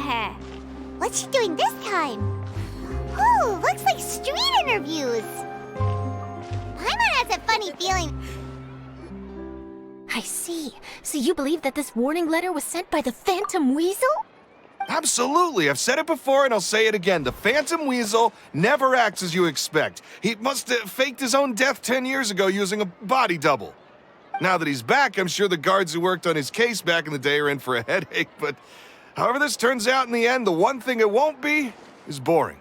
her. What's she doing this time? Oh, looks like street interviews. Paimon has a funny feeling. I see. So you believe that this warning letter was sent by the Phantom Weasel? Absolutely. I've said it before and I'll say it again. The Phantom Weasel never acts as you expect. He must have faked his own death 10 years ago using a body double. Now that he's back, I'm sure the guards who worked on his case back in the day are in for a headache, but however this turns out in the end, the one thing it won't be is boring.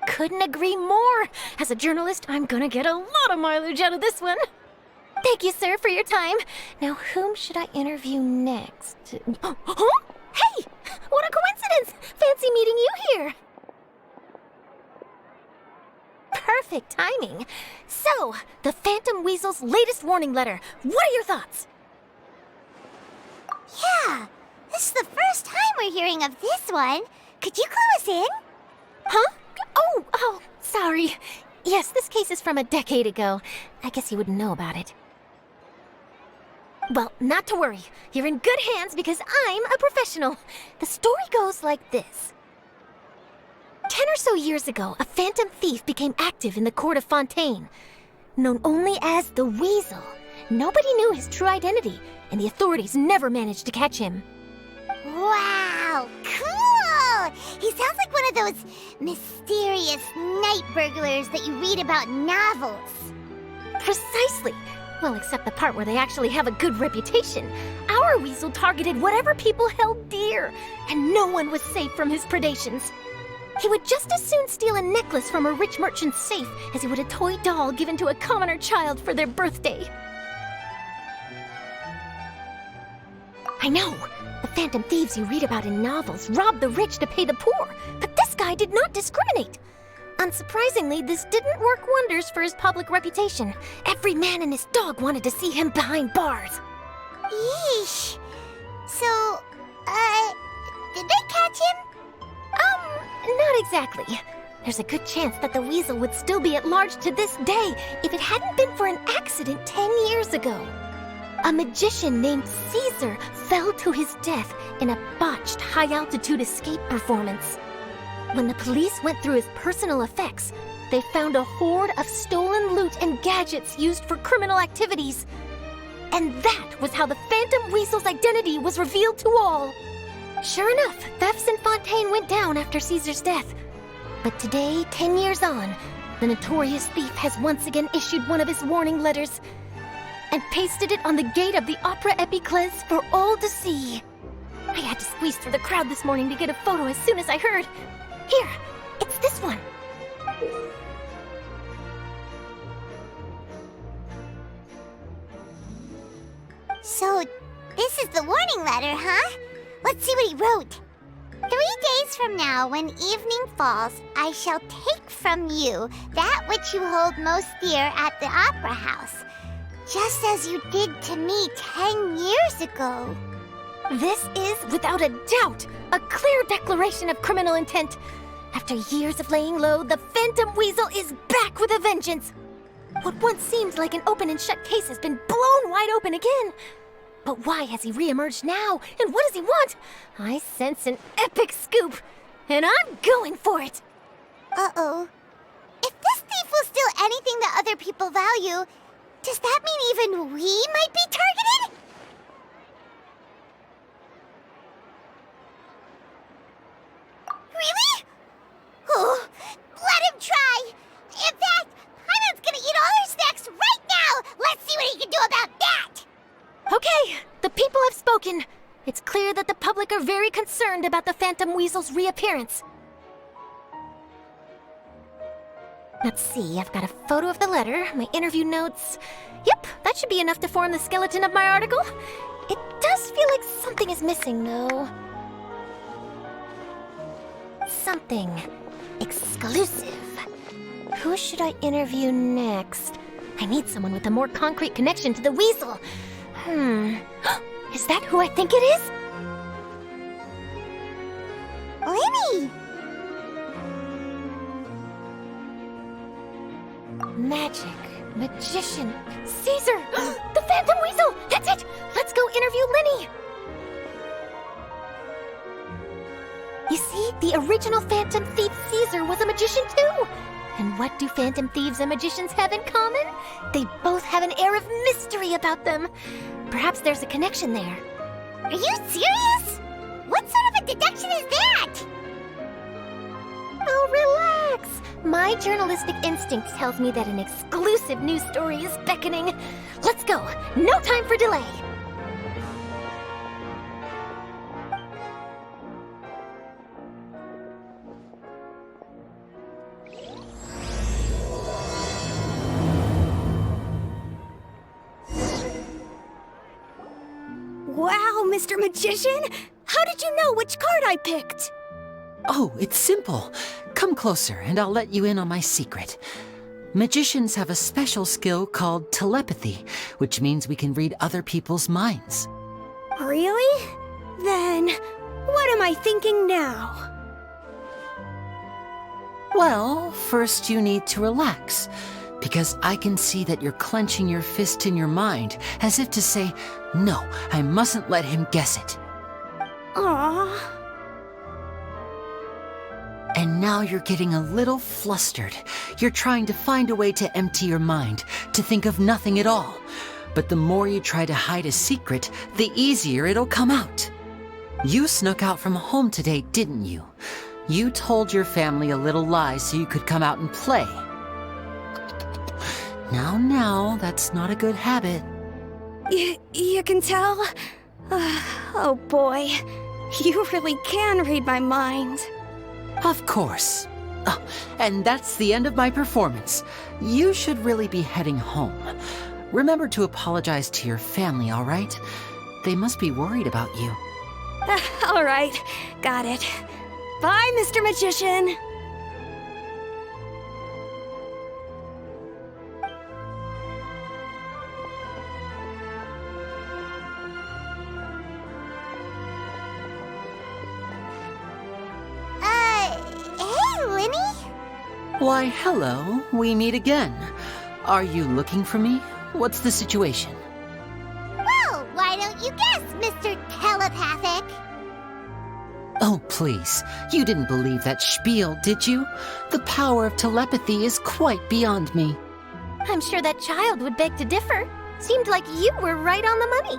Couldn't agree more. As a journalist, I'm gonna get a lot of mileage out of this one. Thank you, sir, for your time. Now, whom should I interview next? Huh? Hey! What a coincidence! Fancy meeting you here. Perfect timing. So, the Phantom Weasel's latest warning letter. What are your thoughts? Yeah, this is the first time we're hearing of this one. Could you clue us in? Huh? Oh, sorry. Yes, this case is from a decade ago. I guess you wouldn't know about it. Well, not to worry. You're in good hands because I'm a professional. The story goes like this. 10 or so years ago, a phantom thief became active in the court of Fontaine. Known only as the Weasel, nobody knew his true identity, and the authorities never managed to catch him. Wow, cool! He sounds like one of those mysterious night burglars that you read about in novels. Precisely. Well, except the part where they actually have a good reputation. Our Weasel targeted whatever people held dear, and no one was safe from his predations. He would just as soon steal a necklace from a rich merchant's safe as he would a toy doll given to a commoner child for their birthday. I know, the phantom thieves you read about in novels rob the rich to pay the poor, but this guy did not discriminate. Unsurprisingly, this didn't work wonders for his public reputation. Every man and his dog wanted to see him behind bars. Yeesh. So, did they catch him? Not exactly. There's a good chance that the Weasel would still be at large to this day if it hadn't been for an accident 10 years ago. A magician named Caesar fell to his death in a botched high-altitude escape performance. When the police went through his personal effects, they found a hoard of stolen loot and gadgets used for criminal activities. And that was how the Phantom Weasel's identity was revealed to all. Sure enough, thefts in Fontaine went down after Caesar's death. But today, 10 years on, the notorious thief has once again issued one of his warning letters and pasted it on the gate of the Opera Epiclese for all to see. I had to squeeze through the crowd this morning to get a photo as soon as I heard. Here, it's this one. So, this is the warning letter, huh? Let's see what he wrote. 3 days from now, when evening falls, I shall take from you that which you hold most dear at the opera house, just as you did to me 10 years ago. This is, without a doubt, a clear declaration of criminal intent. After years of laying low, the Phantom Weasel is back with a vengeance. What once seemed like an open and shut case has been blown wide open again. But why has he reemerged now? And what does he want? I sense an epic scoop, and I'm going for it. Uh-oh. If this thief will steal anything that other people value, does that mean even we might be targeted? Really? Oh, let him try! In fact, Paimon's gonna eat all her snacks right now! Let's see what he can do about that! Okay, the people have spoken. It's clear that the public are very concerned about the Phantom Weasel's reappearance. Let's see, I've got a photo of the letter, my interview notes. Yep, that should be enough to form the skeleton of my article. It does feel like something is missing, though. Something exclusive. Who should I interview next? I need someone with a more concrete connection to the Weasel. Is that who I think it is? Lyney! Magic, magician, Caesar, the Phantom Weasel! That's it! Let's go interview Lyney! You see, the original Phantom Thief Caesar was a magician too. And what do Phantom Thieves and magicians have in common? They both have an air of mystery about them. Perhaps there's a connection there. Are you serious? What sort of a deduction is that? Oh, relax. My journalistic instinct tells me that an exclusive news story is beckoning. Let's go. No time for delay. Wow, Mr. Magician! How did you know which card I picked? Oh, it's simple. Come closer and I'll let you in on my secret. Magicians have a special skill called telepathy, which means we can read other people's minds. Really? Then, what am I thinking now? Well, first you need to relax, because I can see that you're clenching your fist in your mind, as if to say, no, I mustn't let him guess it. Aww. And now you're getting a little flustered. You're trying to find a way to empty your mind, to think of nothing at all. But the more you try to hide a secret, the easier it'll come out. You snuck out from home today, didn't you? You told your family a little lie so you could come out and play. Now, that's not a good habit. You can tell? Oh boy, you really can read my mind. Of course. Oh, and that's the end of my performance. You should really be heading home. Remember to apologize to your family, all right? They must be worried about you. All right, got it. Bye, Mr. Magician. Hey, Lyney? Why, hello. We meet again. Are you looking for me? What's the situation? Well, why don't you guess, Mr. Telepathic? Oh, please. You didn't believe that spiel, did you? The power of telepathy is quite beyond me. I'm sure that child would beg to differ. Seemed like you were right on the money.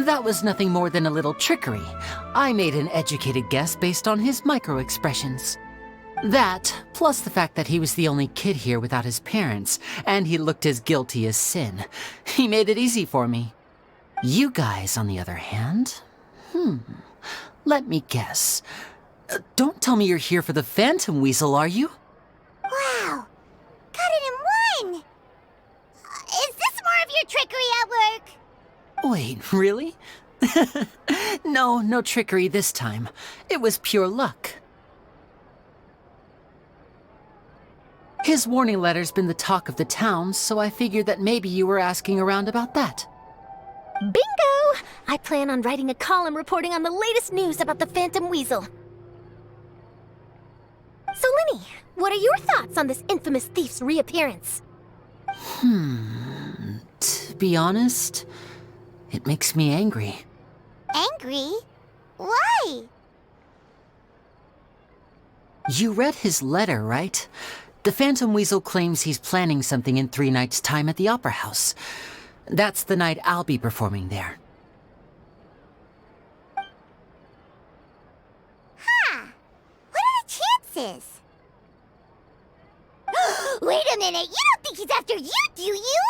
That was nothing more than a little trickery. I made an educated guess based on his micro-expressions. That, plus the fact that he was the only kid here without his parents, and he looked as guilty as sin. He made it easy for me. You guys, on the other hand... Let me guess. Don't tell me you're here for the Phantom Weasel, are you? Wow, got it in one! Is this more of your trickery at work? Wait, really? No trickery this time. It was pure luck. His warning letter's been the talk of the town, so I figured that maybe you were asking around about that. Bingo! I plan on writing a column reporting on the latest news about the Phantom Weasel. So, Lyney, what are your thoughts on this infamous thief's reappearance? To be honest, it makes me angry. Angry? Why? You read his letter, right? The Phantom Weasel claims he's planning something in 3 nights' time at the Opera House. That's the night I'll be performing there. Huh. What are the chances? Wait a minute, you don't think he's after you, do you?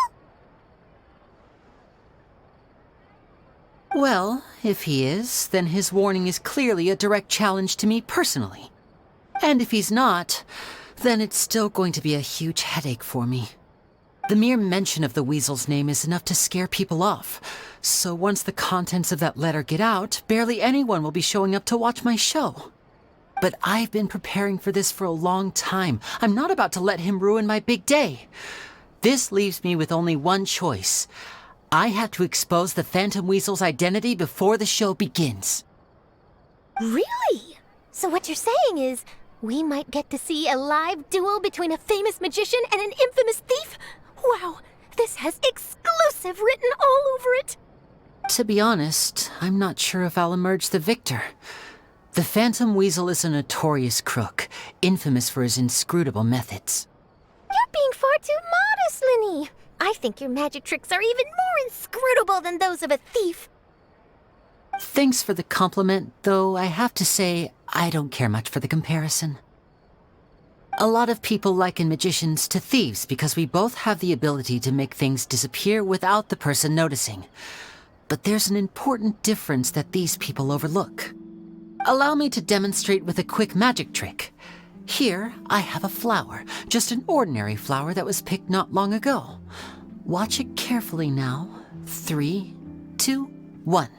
Well, if he is, then his warning is clearly a direct challenge to me personally. And if he's not, then it's still going to be a huge headache for me. The mere mention of the Weasel's name is enough to scare people off. So once the contents of that letter get out, barely anyone will be showing up to watch my show. But I've been preparing for this for a long time. I'm not about to let him ruin my big day. This leaves me with only one choice. I have to expose the Phantom Weasel's identity before the show begins. Really? So what you're saying is, we might get to see a live duel between a famous magician and an infamous thief? Wow, this has exclusive written all over it. To be honest, I'm not sure if I'll emerge the victor. The Phantom Weasel is a notorious crook, infamous for his inscrutable methods. You're being far too modest, Lyney. I think your magic tricks are even more inscrutable than those of a thief. Thanks for the compliment, though I have to say I don't care much for the comparison. A lot of people liken magicians to thieves because we both have the ability to make things disappear without the person noticing. But there's an important difference that these people overlook. Allow me to demonstrate with a quick magic trick. Here, I have a flower, just an ordinary flower that was picked not long ago. Watch it carefully now. 3, 2, 1.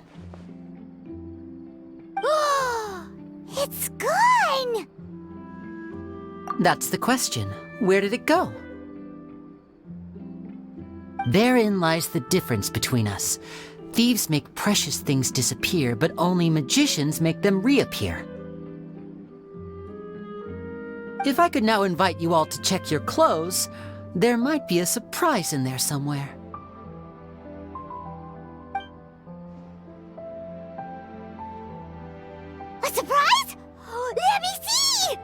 It's gone! That's the question. Where did it go? Therein lies the difference between us. Thieves make precious things disappear, but only magicians make them reappear. If I could now invite you all to check your clothes, there might be a surprise in there somewhere. A surprise? Let me see!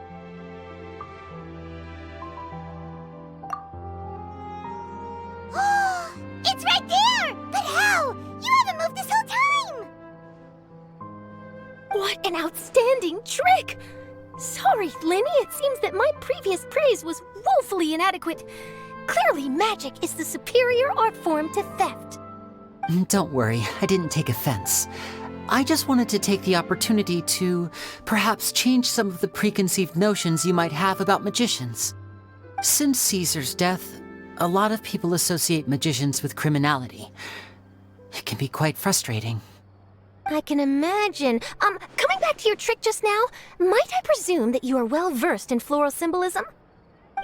It's right there! But how? You haven't moved this whole time! What an outstanding trick! Sorry, Lyney, it seems that my previous praise was woefully inadequate. Clearly, magic is the superior art form to theft. Don't worry, I didn't take offense. I just wanted to take the opportunity to perhaps change some of the preconceived notions you might have about magicians. Since Caesar's death, a lot of people associate magicians with criminality. It can be quite frustrating. I can imagine. Coming back to your trick just now, might I presume that you are well versed in floral symbolism?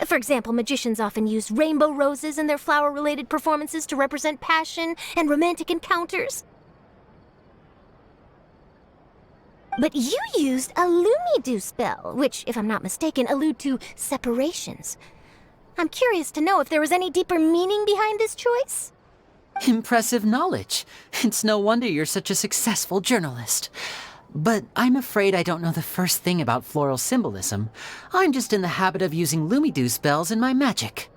For example, magicians often use rainbow roses in their flower-related performances to represent passion and romantic encounters. But you used a Lumidu spell, which, if I'm not mistaken, allude to separations. I'm curious to know if there was any deeper meaning behind this choice? Impressive knowledge. It's no wonder you're such a successful journalist. But I'm afraid I don't know the first thing about floral symbolism. I'm just in the habit of using Lumidu spells in my magic.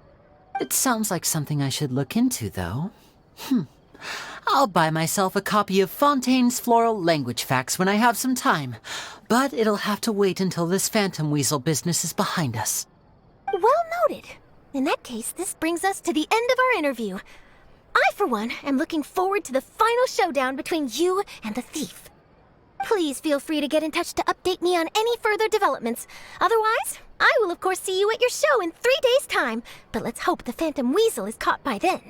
It sounds like something I should look into, though. I'll buy myself a copy of Fontaine's Floral Language Facts when I have some time. But it'll have to wait until this Phantom Weasel business is behind us. Well noted. In that case, this brings us to the end of our interview. I, for one, am looking forward to the final showdown between you and the thief. Please feel free to get in touch to update me on any further developments. Otherwise, I will of course see you at your show in 3 days' time, but let's hope the Phantom Weasel is caught by then.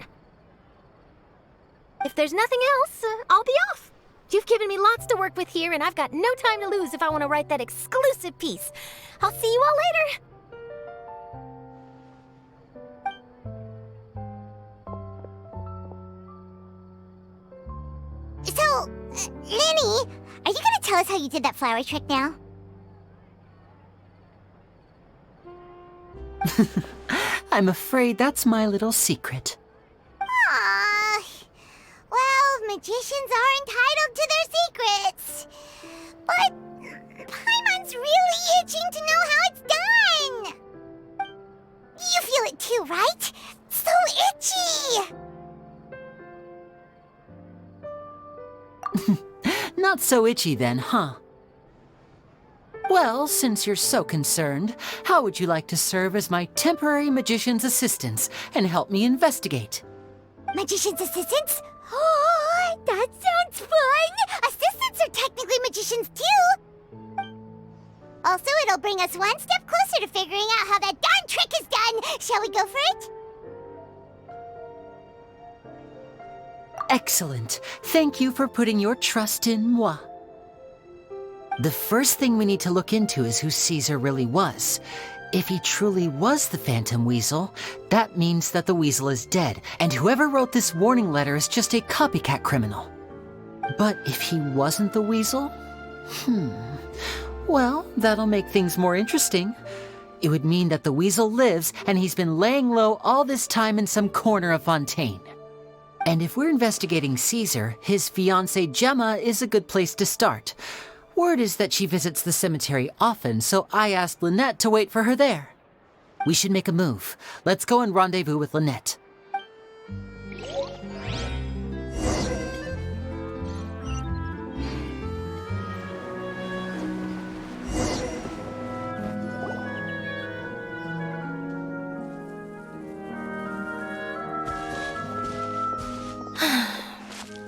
If there's nothing else, I'll be off. You've given me lots to work with here, and I've got no time to lose if I want to write that exclusive piece. I'll see you all later. So, Lyney, are you gonna tell us how you did that flower trick now? I'm afraid that's my little secret. Aww. Well, magicians are entitled to their secrets. But Paimon's really itching to know how it's done. You feel it too, right? So itchy! Not so itchy then, huh? Well, since you're so concerned, how would you like to serve as my temporary magician's assistants and help me investigate? Magician's assistants? Oh, that sounds fun! Assistants are technically magicians too! Also, it'll bring us one step closer to figuring out how that darn trick is done! Shall we go for it? Excellent. Thank you for putting your trust in moi. The first thing we need to look into is who Caesar really was. If he truly was the Phantom Weasel, that means that the weasel is dead, and whoever wrote this warning letter is just a copycat criminal. But if he wasn't the weasel? Well, that'll make things more interesting. It would mean that the weasel lives, and he's been laying low all this time in some corner of Fontaine. And if we're investigating Caesar, his fiancée Gemma is a good place to start. Word is that she visits the cemetery often, so I asked Lynette to wait for her there. We should make a move. Let's go and rendezvous with Lynette.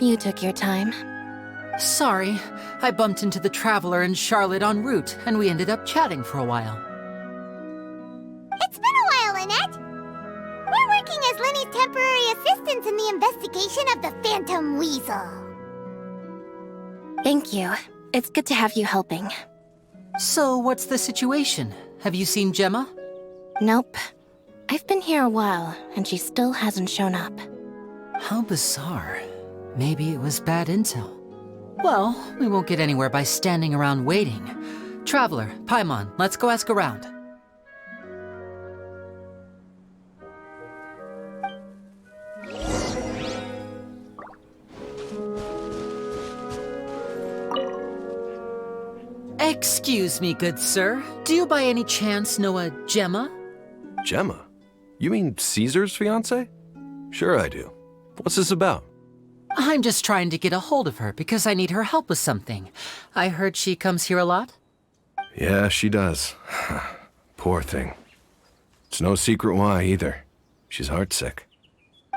You took your time. Sorry, I bumped into the Traveler and Charlotte en route, and we ended up chatting for a while. It's been a while, Lynette. We're working as Lyney's temporary assistants in the investigation of the Phantom Weasel. Thank you. It's good to have you helping. So, what's the situation? Have you seen Gemma? Nope. I've been here a while, and she still hasn't shown up. How bizarre. Maybe it was bad intel. Well, we won't get anywhere by standing around waiting. Traveler, Paimon, let's go ask around. Excuse me, good sir. Do you by any chance know a Gemma? Gemma? You mean Caesar's fiancée? Sure I do. What's this about? I'm just trying to get a hold of her because I need her help with something. I heard she comes here a lot. Yeah, she does. Poor thing. It's no secret why either. She's heartsick.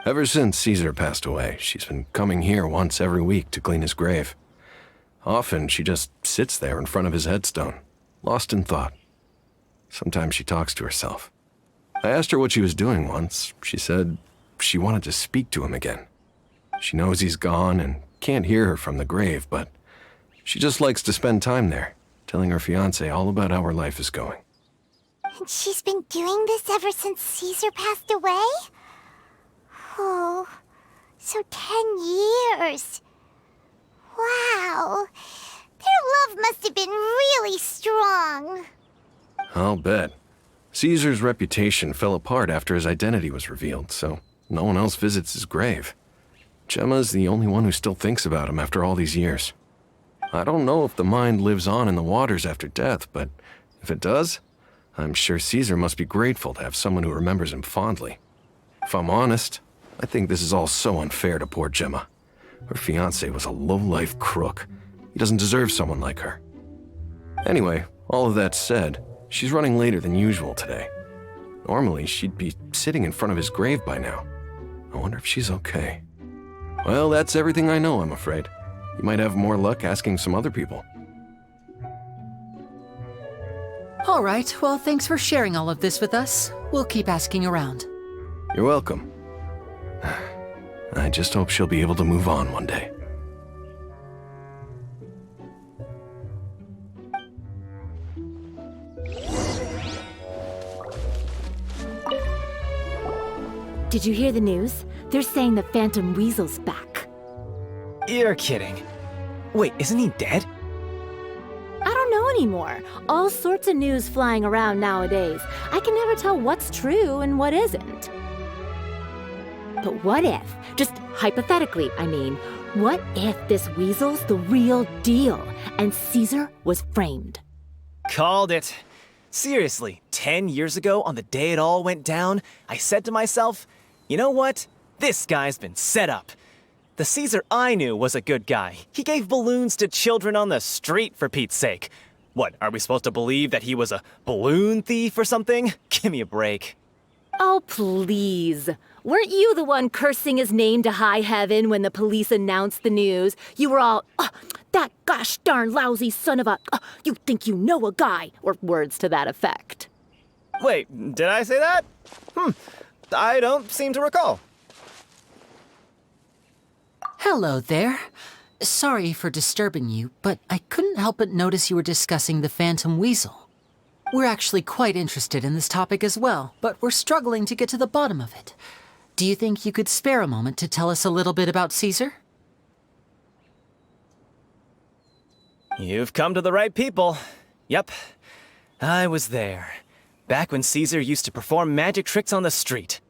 Ever since Caesar passed away, she's been coming here once every week to clean his grave. Often she just sits there in front of his headstone, lost in thought. Sometimes she talks to herself. I asked her what she was doing once. She said she wanted to speak to him again. She knows he's gone and can't hear her from the grave, but she just likes to spend time there, telling her fiancé all about how her life is going. And she's been doing this ever since Caesar passed away? Oh, so 10 years. Wow. Their love must have been really strong. I'll bet. Caesar's reputation fell apart after his identity was revealed, so no one else visits his grave. Gemma's the only one who still thinks about him after all these years. I don't know if the mind lives on in the waters after death, but if it does, I'm sure Caesar must be grateful to have someone who remembers him fondly. If I'm honest, I think this is all so unfair to poor Gemma. Her fiancé was a low-life crook. He doesn't deserve someone like her. Anyway, all of that said, she's running later than usual today. Normally, she'd be sitting in front of his grave by now. I wonder if she's okay. Well, that's everything I know, I'm afraid. You might have more luck asking some other people. All right, well, thanks for sharing all of this with us. We'll keep asking around. You're welcome. I just hope she'll be able to move on one day. Did you hear the news? They're saying the Phantom Weasel's back. You're kidding. Wait, isn't he dead? I don't know anymore. All sorts of news flying around nowadays. I can never tell what's true and what isn't. But what if, just hypothetically, I mean, what if this weasel's the real deal and Caesar was framed? Called it. Seriously, 10 years ago, on the day it all went down, I said to myself, you know what? This guy's been set up. The Caesar I knew was a good guy. He gave balloons to children on the street, for Pete's sake. What, are we supposed to believe that he was a balloon thief or something? Give me a break. Oh, please. Weren't you the one cursing his name to high heaven when the police announced the news? You were all, that gosh darn lousy son of a, you think you know a guy, or words to that effect. Wait, did I say that? I don't seem to recall. Hello there. Sorry for disturbing you, but I couldn't help but notice you were discussing the Phantom Weasel. We're actually quite interested in this topic as well, but we're struggling to get to the bottom of it. Do you think you could spare a moment to tell us a little bit about Caesar? You've come to the right people. Yep, I was there. Back when Caesar used to perform magic tricks on the street.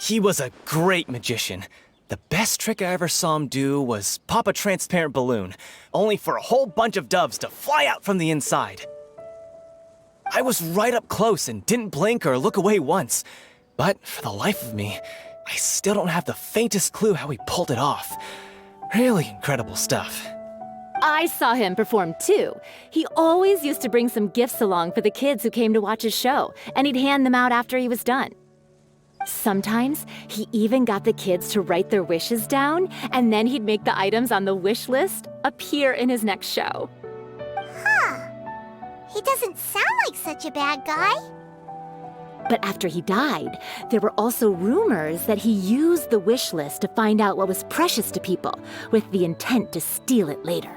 He was a great magician. The best trick I ever saw him do was pop a transparent balloon, only for a whole bunch of doves to fly out from the inside. I was right up close and didn't blink or look away once, but for the life of me, I still don't have the faintest clue how he pulled it off. Really incredible stuff. I saw him perform too. He always used to bring some gifts along for the kids who came to watch his show, and he'd hand them out after he was done. Sometimes, he even got the kids to write their wishes down, and then he'd make the items on the wish list appear in his next show. Huh. He doesn't sound like such a bad guy. But after he died, there were also rumors that he used the wish list to find out what was precious to people, with the intent to steal it later.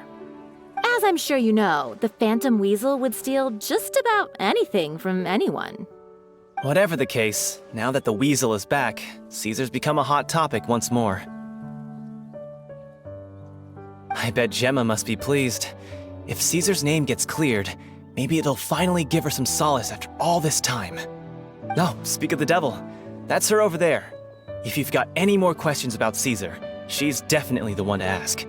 As I'm sure you know, the Phantom Weasel would steal just about anything from anyone. Whatever the case, now that the weasel is back, Caesar's become a hot topic once more. I bet Gemma must be pleased. If Caesar's name gets cleared, maybe it'll finally give her some solace after all this time. No, speak of the devil. That's her over there. If you've got any more questions about Caesar, she's definitely the one to ask.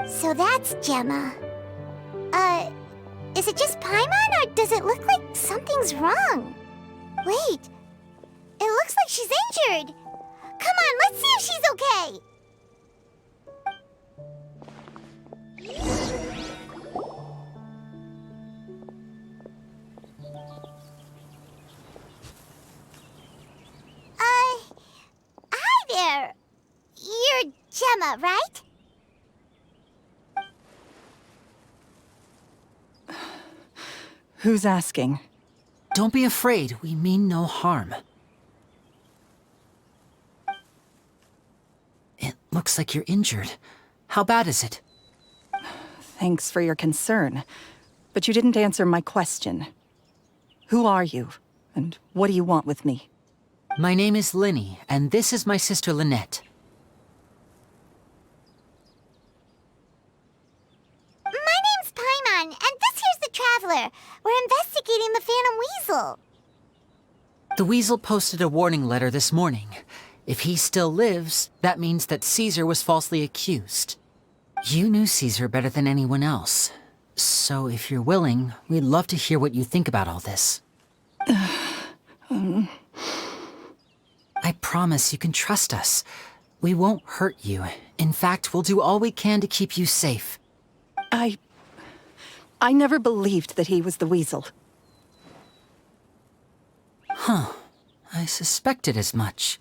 So that's Gemma. Is it just Paimon, or does it look like something's wrong? Wait, it looks like she's injured. Come on, let's see if she's okay. Hi there. You're Gemma, right? Who's asking? Don't be afraid, we mean no harm. It looks like you're injured. How bad is it? Thanks for your concern, but you didn't answer my question. Who are you, and what do you want with me? My name is Lyney, and this is my sister Lynette. My name's Paimon, and this here's the Traveler. We're investigating the Phantom Weasel. The Weasel posted a warning letter this morning. If he still lives, that means that Caesar was falsely accused. You knew Caesar better than anyone else. So if you're willing, we'd love to hear what you think about all this. I promise you can trust us. We won't hurt you. In fact, we'll do all we can to keep you safe. I never believed that he was the Weasel. Huh. I suspected as much.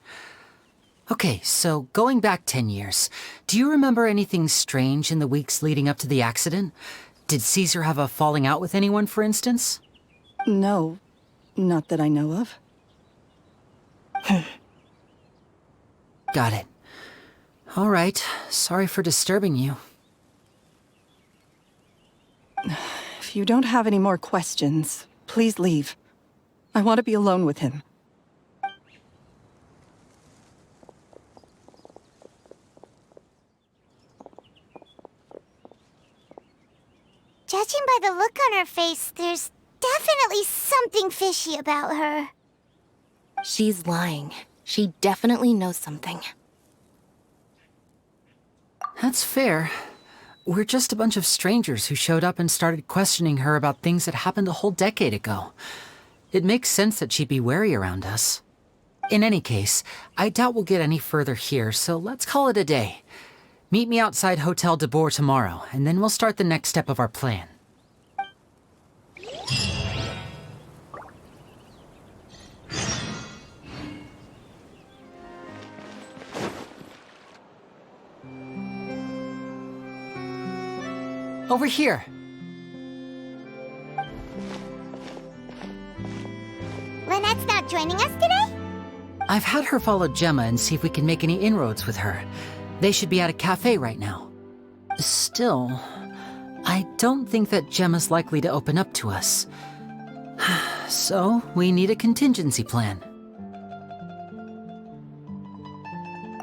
Okay, so going back 10 years, do you remember anything strange in the weeks leading up to the accident? Did Caesar have a falling out with anyone, for instance? No, not that I know of. Got it. All right, sorry for disturbing you. If you don't have any more questions, please leave. I want to be alone with him. Judging by the look on her face, there's definitely something fishy about her. She's lying. She definitely knows something. That's fair. We're just a bunch of strangers who showed up and started questioning her about things that happened a whole decade ago. It makes sense that she'd be wary around us. In any case, I doubt we'll get any further here, so let's call it a day. Meet me outside Hotel de Boer tomorrow, and then we'll start the next step of our plan. Over here. Lynette's not joining us today? I've had her follow Gemma and see if we can make any inroads with her. They should be at a cafe right now. Still, I don't think that Gemma's likely to open up to us. So, we need a contingency plan.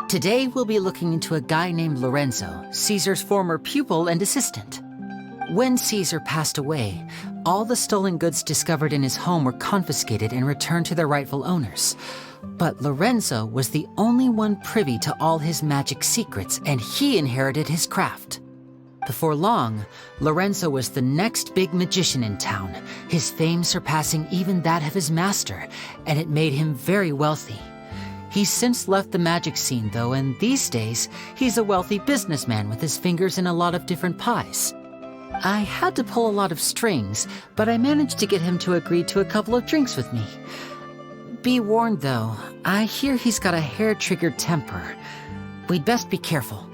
Today, we'll be looking into a guy named Lorenzo, Caesar's former pupil and assistant. When Caesar passed away, all the stolen goods discovered in his home were confiscated and returned to their rightful owners. But Lorenzo was the only one privy to all his magic secrets, and he inherited his craft. Before long, Lorenzo was the next big magician in town, his fame surpassing even that of his master, and it made him very wealthy. He's since left the magic scene, though, and these days, he's a wealthy businessman with his fingers in a lot of different pies. I had to pull a lot of strings, but I managed to get him to agree to a couple of drinks with me. Be warned, though, I hear he's got a hair-triggered temper. We'd best be careful.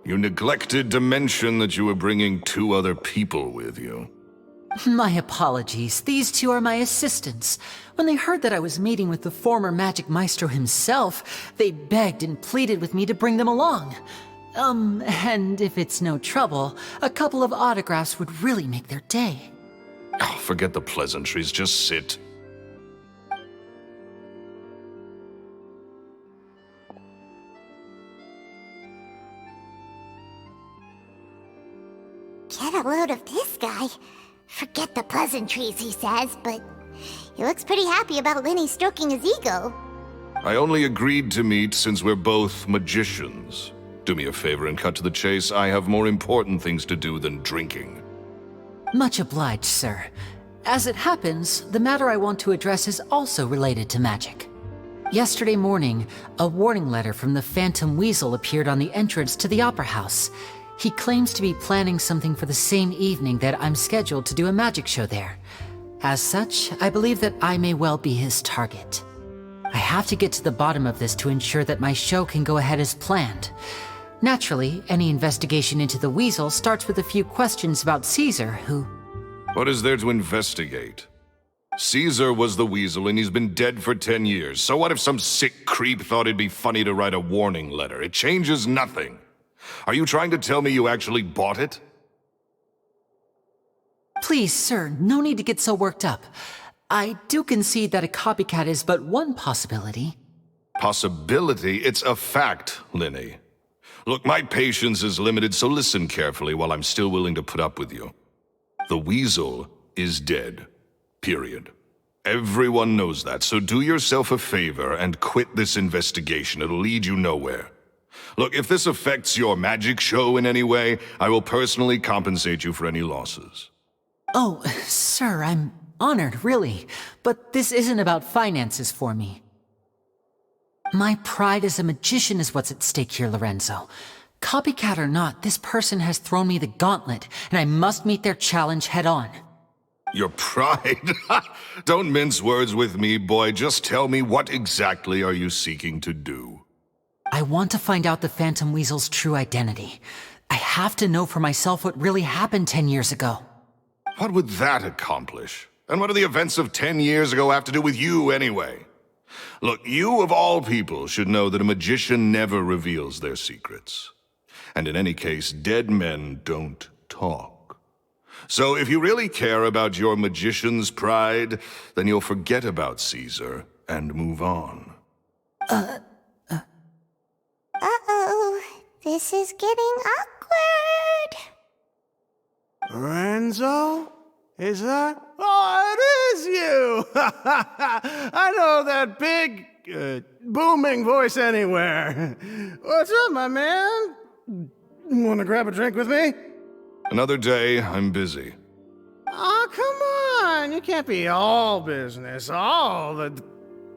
You neglected to mention that you were bringing 2 other people with you. My apologies. These 2 are my assistants. When they heard that I was meeting with the former magic maestro himself, they begged and pleaded with me to bring them along. And if it's no trouble, a couple of autographs would really make their day. Oh, forget the pleasantries, just sit. Get a load of this guy. Forget the pleasantries, he says, but he looks pretty happy about Lyney stroking his ego. I only agreed to meet since we're both magicians. Do me a favor and cut to the chase. I have more important things to do than drinking. Much obliged, sir. As it happens, the matter I want to address is also related to magic. Yesterday morning, a warning letter from the Phantom Weasel appeared on the entrance to the Opera House. He claims to be planning something for the same evening that I'm scheduled to do a magic show there. As such, I believe that I may well be his target. I have to get to the bottom of this to ensure that my show can go ahead as planned. Naturally, any investigation into the Weasel starts with a few questions about Caesar, who... What is there to investigate? Caesar was the Weasel and he's been dead for 10 years. So what if some sick creep thought it'd be funny to write a warning letter? It changes nothing. Are you trying to tell me you actually bought it? Please, sir, no need to get so worked up. I do concede that a copycat is but one possibility. Possibility? It's a fact, Lyney. Look, my patience is limited, so listen carefully while I'm still willing to put up with you. The Weasel is dead. Period. Everyone knows that, so do yourself a favor and quit this investigation. It'll lead you nowhere. Look, if this affects your magic show in any way, I will personally compensate you for any losses. Oh, sir, I'm honored, really. But this isn't about finances for me. My pride as a magician is what's at stake here, Lorenzo. Copycat or not, this person has thrown me the gauntlet, and I must meet their challenge head on. Your pride? Don't mince words with me, boy. Just tell me, what exactly are you seeking to do? I want to find out the Phantom Weasel's true identity. I have to know for myself what really happened 10 years ago. What would that accomplish? And what do the events of 10 years ago have to do with you, anyway? Look, you of all people should know that a magician never reveals their secrets. And in any case, dead men don't talk. So if you really care about your magician's pride, then you'll forget about Caesar and move on. Uh-oh, this is getting awkward. Lorenzo? Is that? Oh, it is you! I know that big, booming voice anywhere. What's up, my man? Want to grab a drink with me? Another day, I'm busy. Oh, come on! You can't be all business all the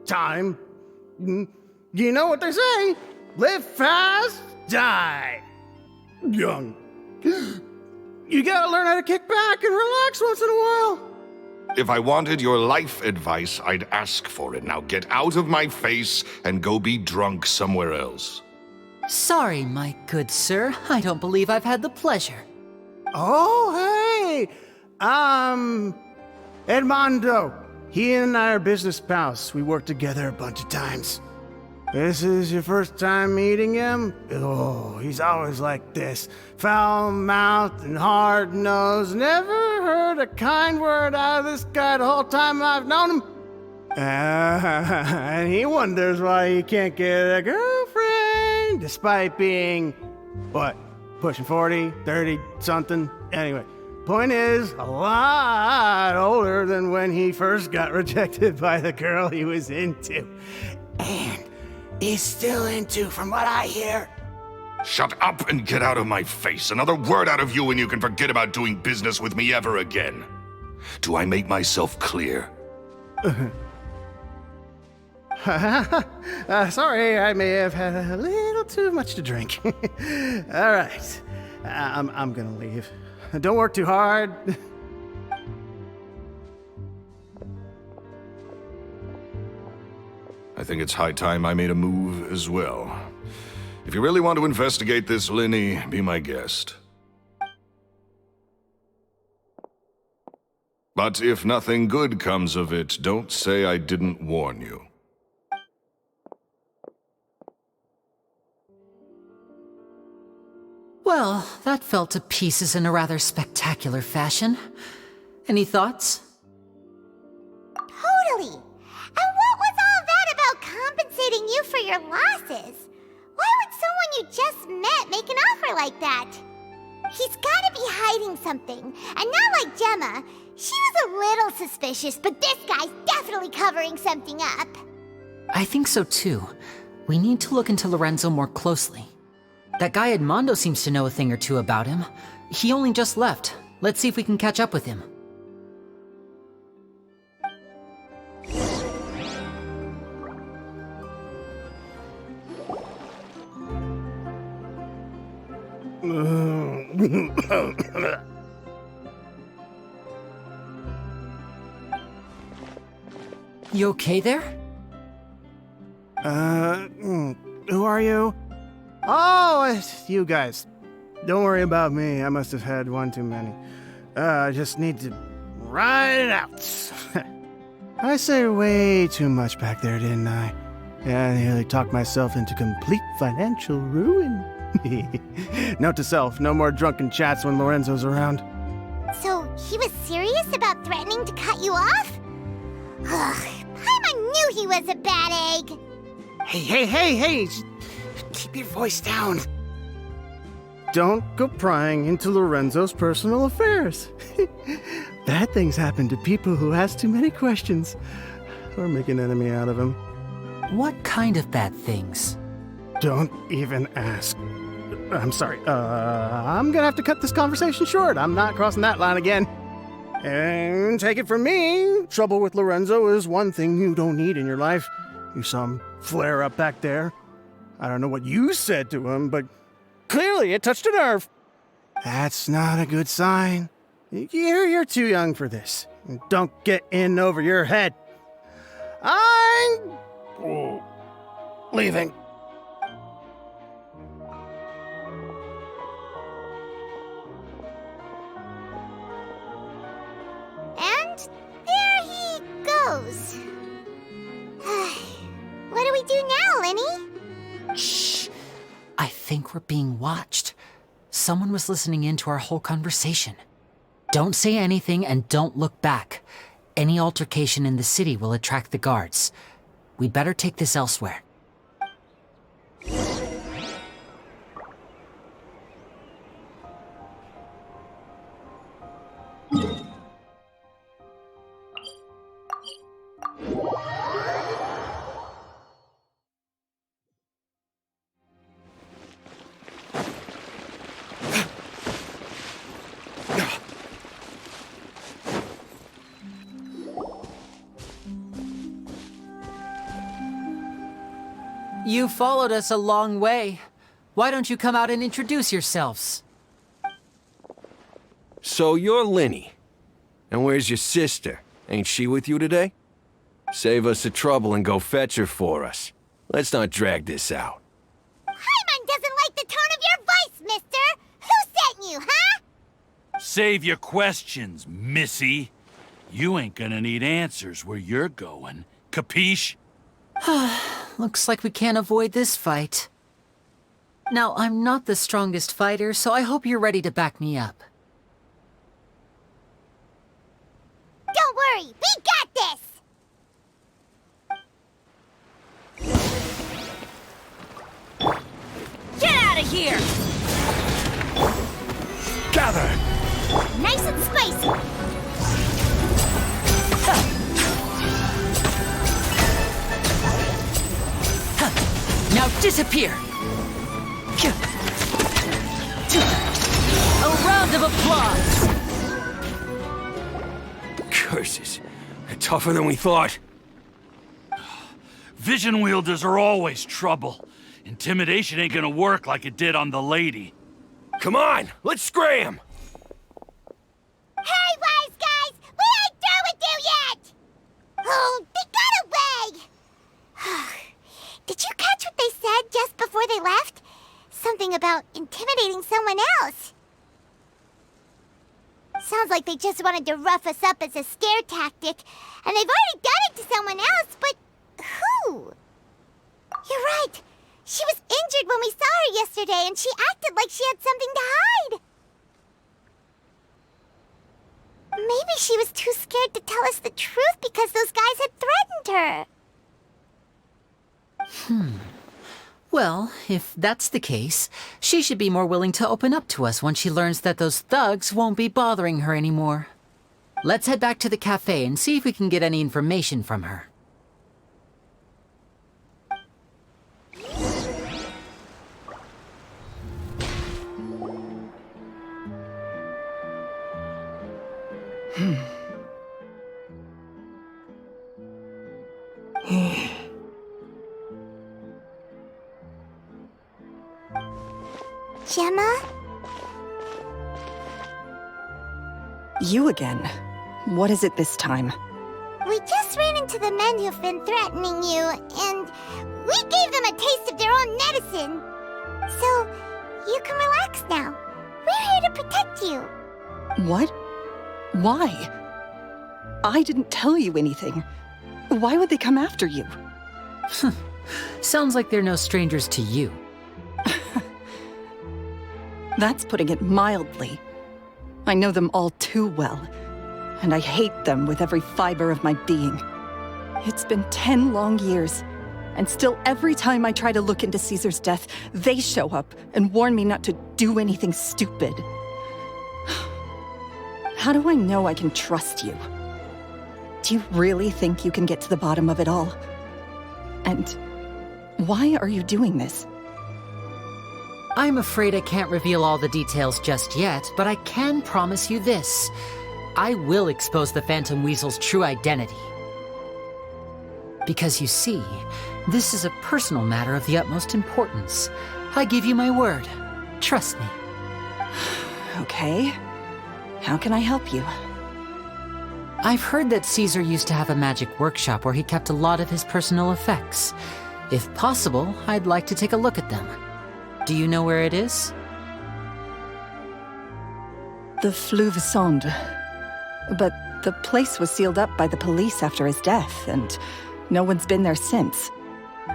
time. You know what they say? Live fast, die young. You gotta learn how to kick back and relax once in a while. If I wanted your life advice, I'd ask for it. Now get out of my face and go be drunk somewhere else. Sorry, my good sir. I don't believe I've had the pleasure. Oh, hey! Edmondo. He and I are business pals. We worked together a bunch of times. This is your first time meeting him? Oh, he's always like this. Foul-mouthed and hard-nosed. Never heard a kind word out of this guy the whole time I've known him. And he wonders why he can't get a girlfriend, despite being, what, pushing 40, 30, something? Anyway, point is, a lot older than when he first got rejected by the girl he was into. And he's still into, from what I hear. Shut up and get out of my face. Another word out of you and you can forget about doing business with me ever again. Do I make myself clear? Sorry, I may have had a little too much to drink. All right, I'm gonna leave. Don't work too hard. I think it's high time I made a move as well. If you really want to investigate this, Lyney, be my guest. But if nothing good comes of it, don't say I didn't warn you. Well, that fell to pieces in a rather spectacular fashion. Any thoughts? Totally. And what was all that about compensating you for your losses? Why would someone you just met make an offer like that? He's gotta be hiding something. And not like Gemma. She was a little suspicious, but this guy's definitely covering something up. I think so too. We need to look into Lorenzo more closely. That guy Edmondo seems to know a thing or two about him. He only just left. Let's see if we can catch up with him. You okay there? Who are you? Oh, it's you guys. Don't worry about me. I must have had one too many. I just need to ride it out. I say way too much back there, didn't I? Yeah, I nearly talked myself into complete financial ruin. Note to self, no more drunken chats when Lorenzo's around. So, he was serious about threatening to cut you off? Ugh, Paimon knew he was a bad egg. Hey! Keep your voice down. Don't go prying into Lorenzo's personal affairs. Bad things happen to people who ask too many questions or make an enemy out of him. What kind of bad things? Don't even ask. I'm sorry. I'm gonna have to cut this conversation short. I'm not crossing that line again. And take it from me, trouble with Lorenzo is one thing you don't need in your life. You saw him flare up back there. I don't know what you said to him, but clearly it touched a nerve. That's not a good sign. You're too young for this. Don't get in over your head. I'm leaving. And there he goes. What do we do now, Lyney? Shh! I think we're being watched. Someone was listening in to our whole conversation. Don't say anything and don't look back. Any altercation in the city will attract the guards. We'd better take this elsewhere. You followed us a long way. Why don't you come out and introduce yourselves? So you're Lyney. And where's your sister? Ain't she with you today? Save us the trouble and go fetch her for us. Let's not drag this out. Paimon doesn't like the tone of your voice, mister! Who sent you, huh? Save your questions, missy. You ain't gonna need answers where you're going. Capiche? Looks like we can't avoid this fight. Now, I'm not the strongest fighter, so I hope you're ready to back me up. Don't worry, we got this! Get out of here! Gather! Nice and spicy! Now disappear! A round of applause! Curses. They're tougher than we thought. Vision wielders are always trouble. Intimidation ain't gonna work like it did on the lady. Come on, let's scram! Hey, wise guys! We ain't through with you yet! Oh, they got away! Did you catch what they said just before they left? Something about intimidating someone else. Sounds like they just wanted to rough us up as a scare tactic, and they've already done it to someone else, but who? You're right. She was injured when we saw her yesterday, and she acted like she had something to hide. Maybe she was too scared to tell us the truth because those guys had threatened her. Well, if that's the case, she should be more willing to open up to us once she learns that those thugs won't be bothering her anymore. Let's head back to the cafe and see if we can get any information from her. Gemma? You again. What is it this time? We just ran into the men who've been threatening you, and we gave them a taste of their own medicine. So, you can relax now. We're here to protect you. What? Why? I didn't tell you anything. Why would they come after you? Sounds like they're no strangers to you. That's putting it mildly. I know them all too well, and I hate them with every fiber of my being. It's been 10 long years, and still every time I try to look into Caesar's death, they show up and warn me not to do anything stupid. How do I know I can trust you? Do you really think you can get to the bottom of it all? And why are you doing this? I'm afraid I can't reveal all the details just yet, but I can promise you this. I will expose the Phantom Weasel's true identity. Because you see, this is a personal matter of the utmost importance. I give you my word. Trust me. Okay. How can I help you? I've heard that Caesar used to have a magic workshop where he kept a lot of his personal effects. If possible, I'd like to take a look at them. Do you know where it is? The Fleuve Sonde. But the place was sealed up by the police after his death, and no one's been there since.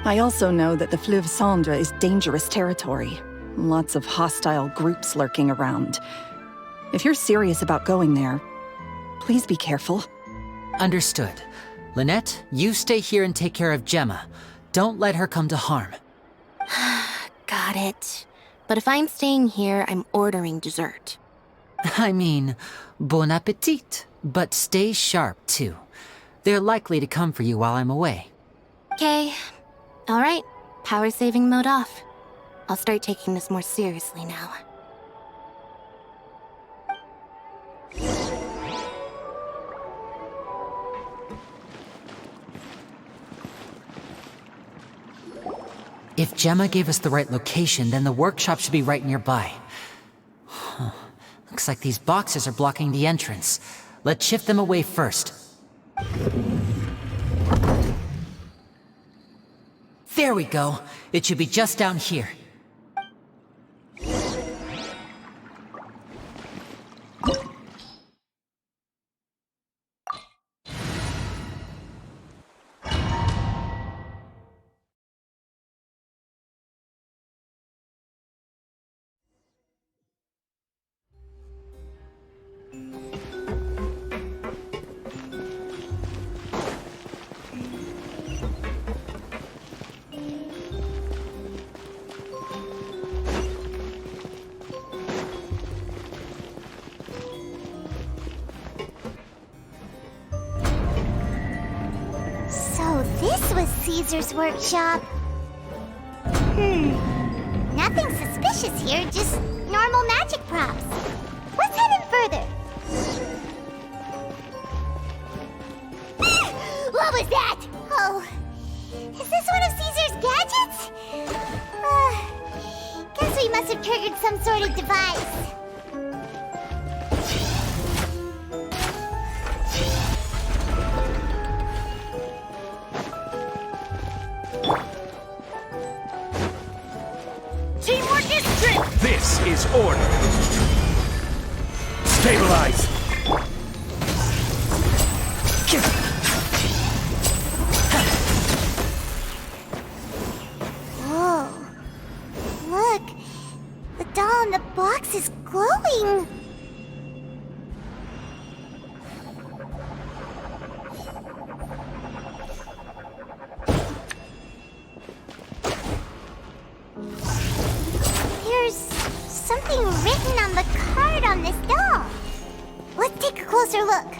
I also know that the Fleuve Sonde is dangerous territory. Lots of hostile groups lurking around. If you're serious about going there, please be careful. Understood. Lynette, you stay here and take care of Gemma. Don't let her come to harm. Got it. But if I'm staying here, I'm ordering dessert. I mean, bon appetit. But stay sharp, too. They're likely to come for you while I'm away. Okay. Alright. Power saving mode off. I'll start taking this more seriously now. If Gemma gave us the right location, then the workshop should be right nearby. Looks like these boxes are blocking the entrance. Let's shift them away first. There we go. It should be just down here. Caesar's workshop. Nothing suspicious here, just normal magic props. Let's head in further. What was that? Oh, is this one of Caesar's gadgets? Guess we must have triggered some sort of device. Teamwork is strength! This is order. Stabilize. Whoa. Look. The doll in the box is glowing. There's something written on the card on this doll. Let's take a closer look.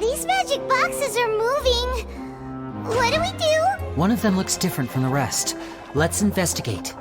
These magic boxes are moving. What do we do? One of them looks different from the rest. Let's investigate.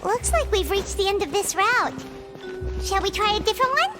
Looks like we've reached the end of this route. Shall we try a different one?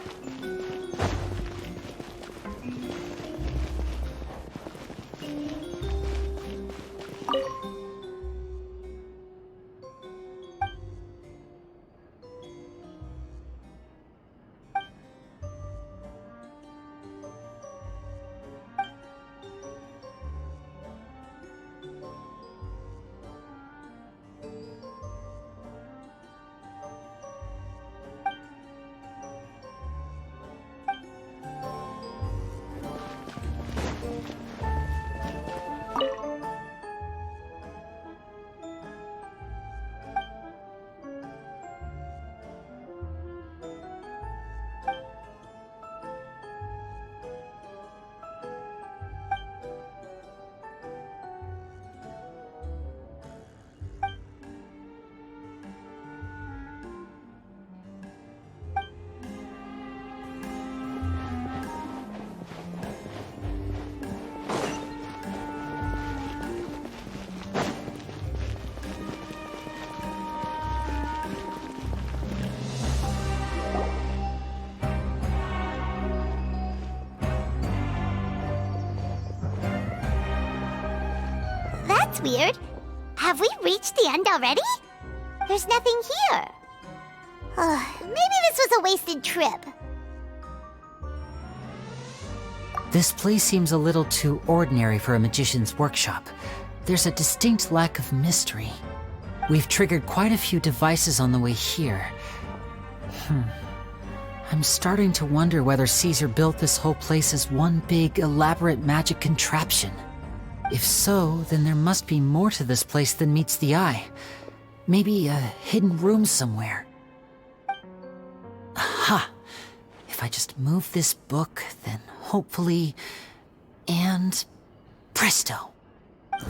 That's weird. Have we reached the end already? There's nothing here. Maybe this was a wasted trip. This place seems a little too ordinary for a magician's workshop. There's a distinct lack of mystery. We've triggered quite a few devices on the way here. I'm starting to wonder whether Caesar built this whole place as one big, elaborate magic contraption. If so, then there must be more to this place than meets the eye. Maybe a hidden room somewhere. Aha! If I just move this book, then hopefully... And... presto! A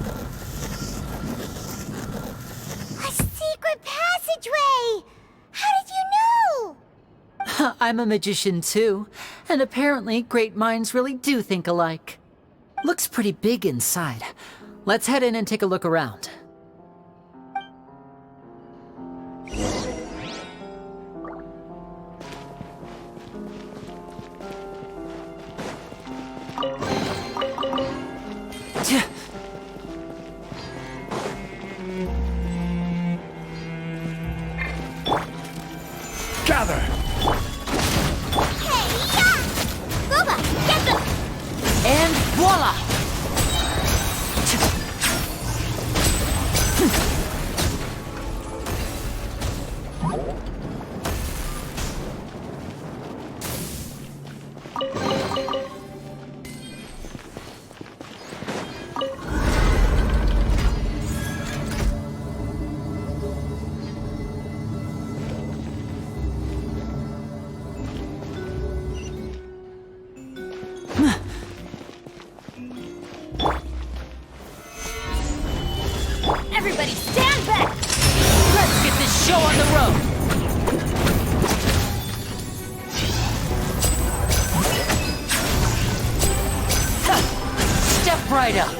secret passageway! How did you know? I'm a magician too, and apparently great minds really do think alike. Looks pretty big inside. Let's head in and take a look around. Gather! Hey-ya! Booba, get them! And voila! Everybody stand back! Let's get this show on the road! Step right up!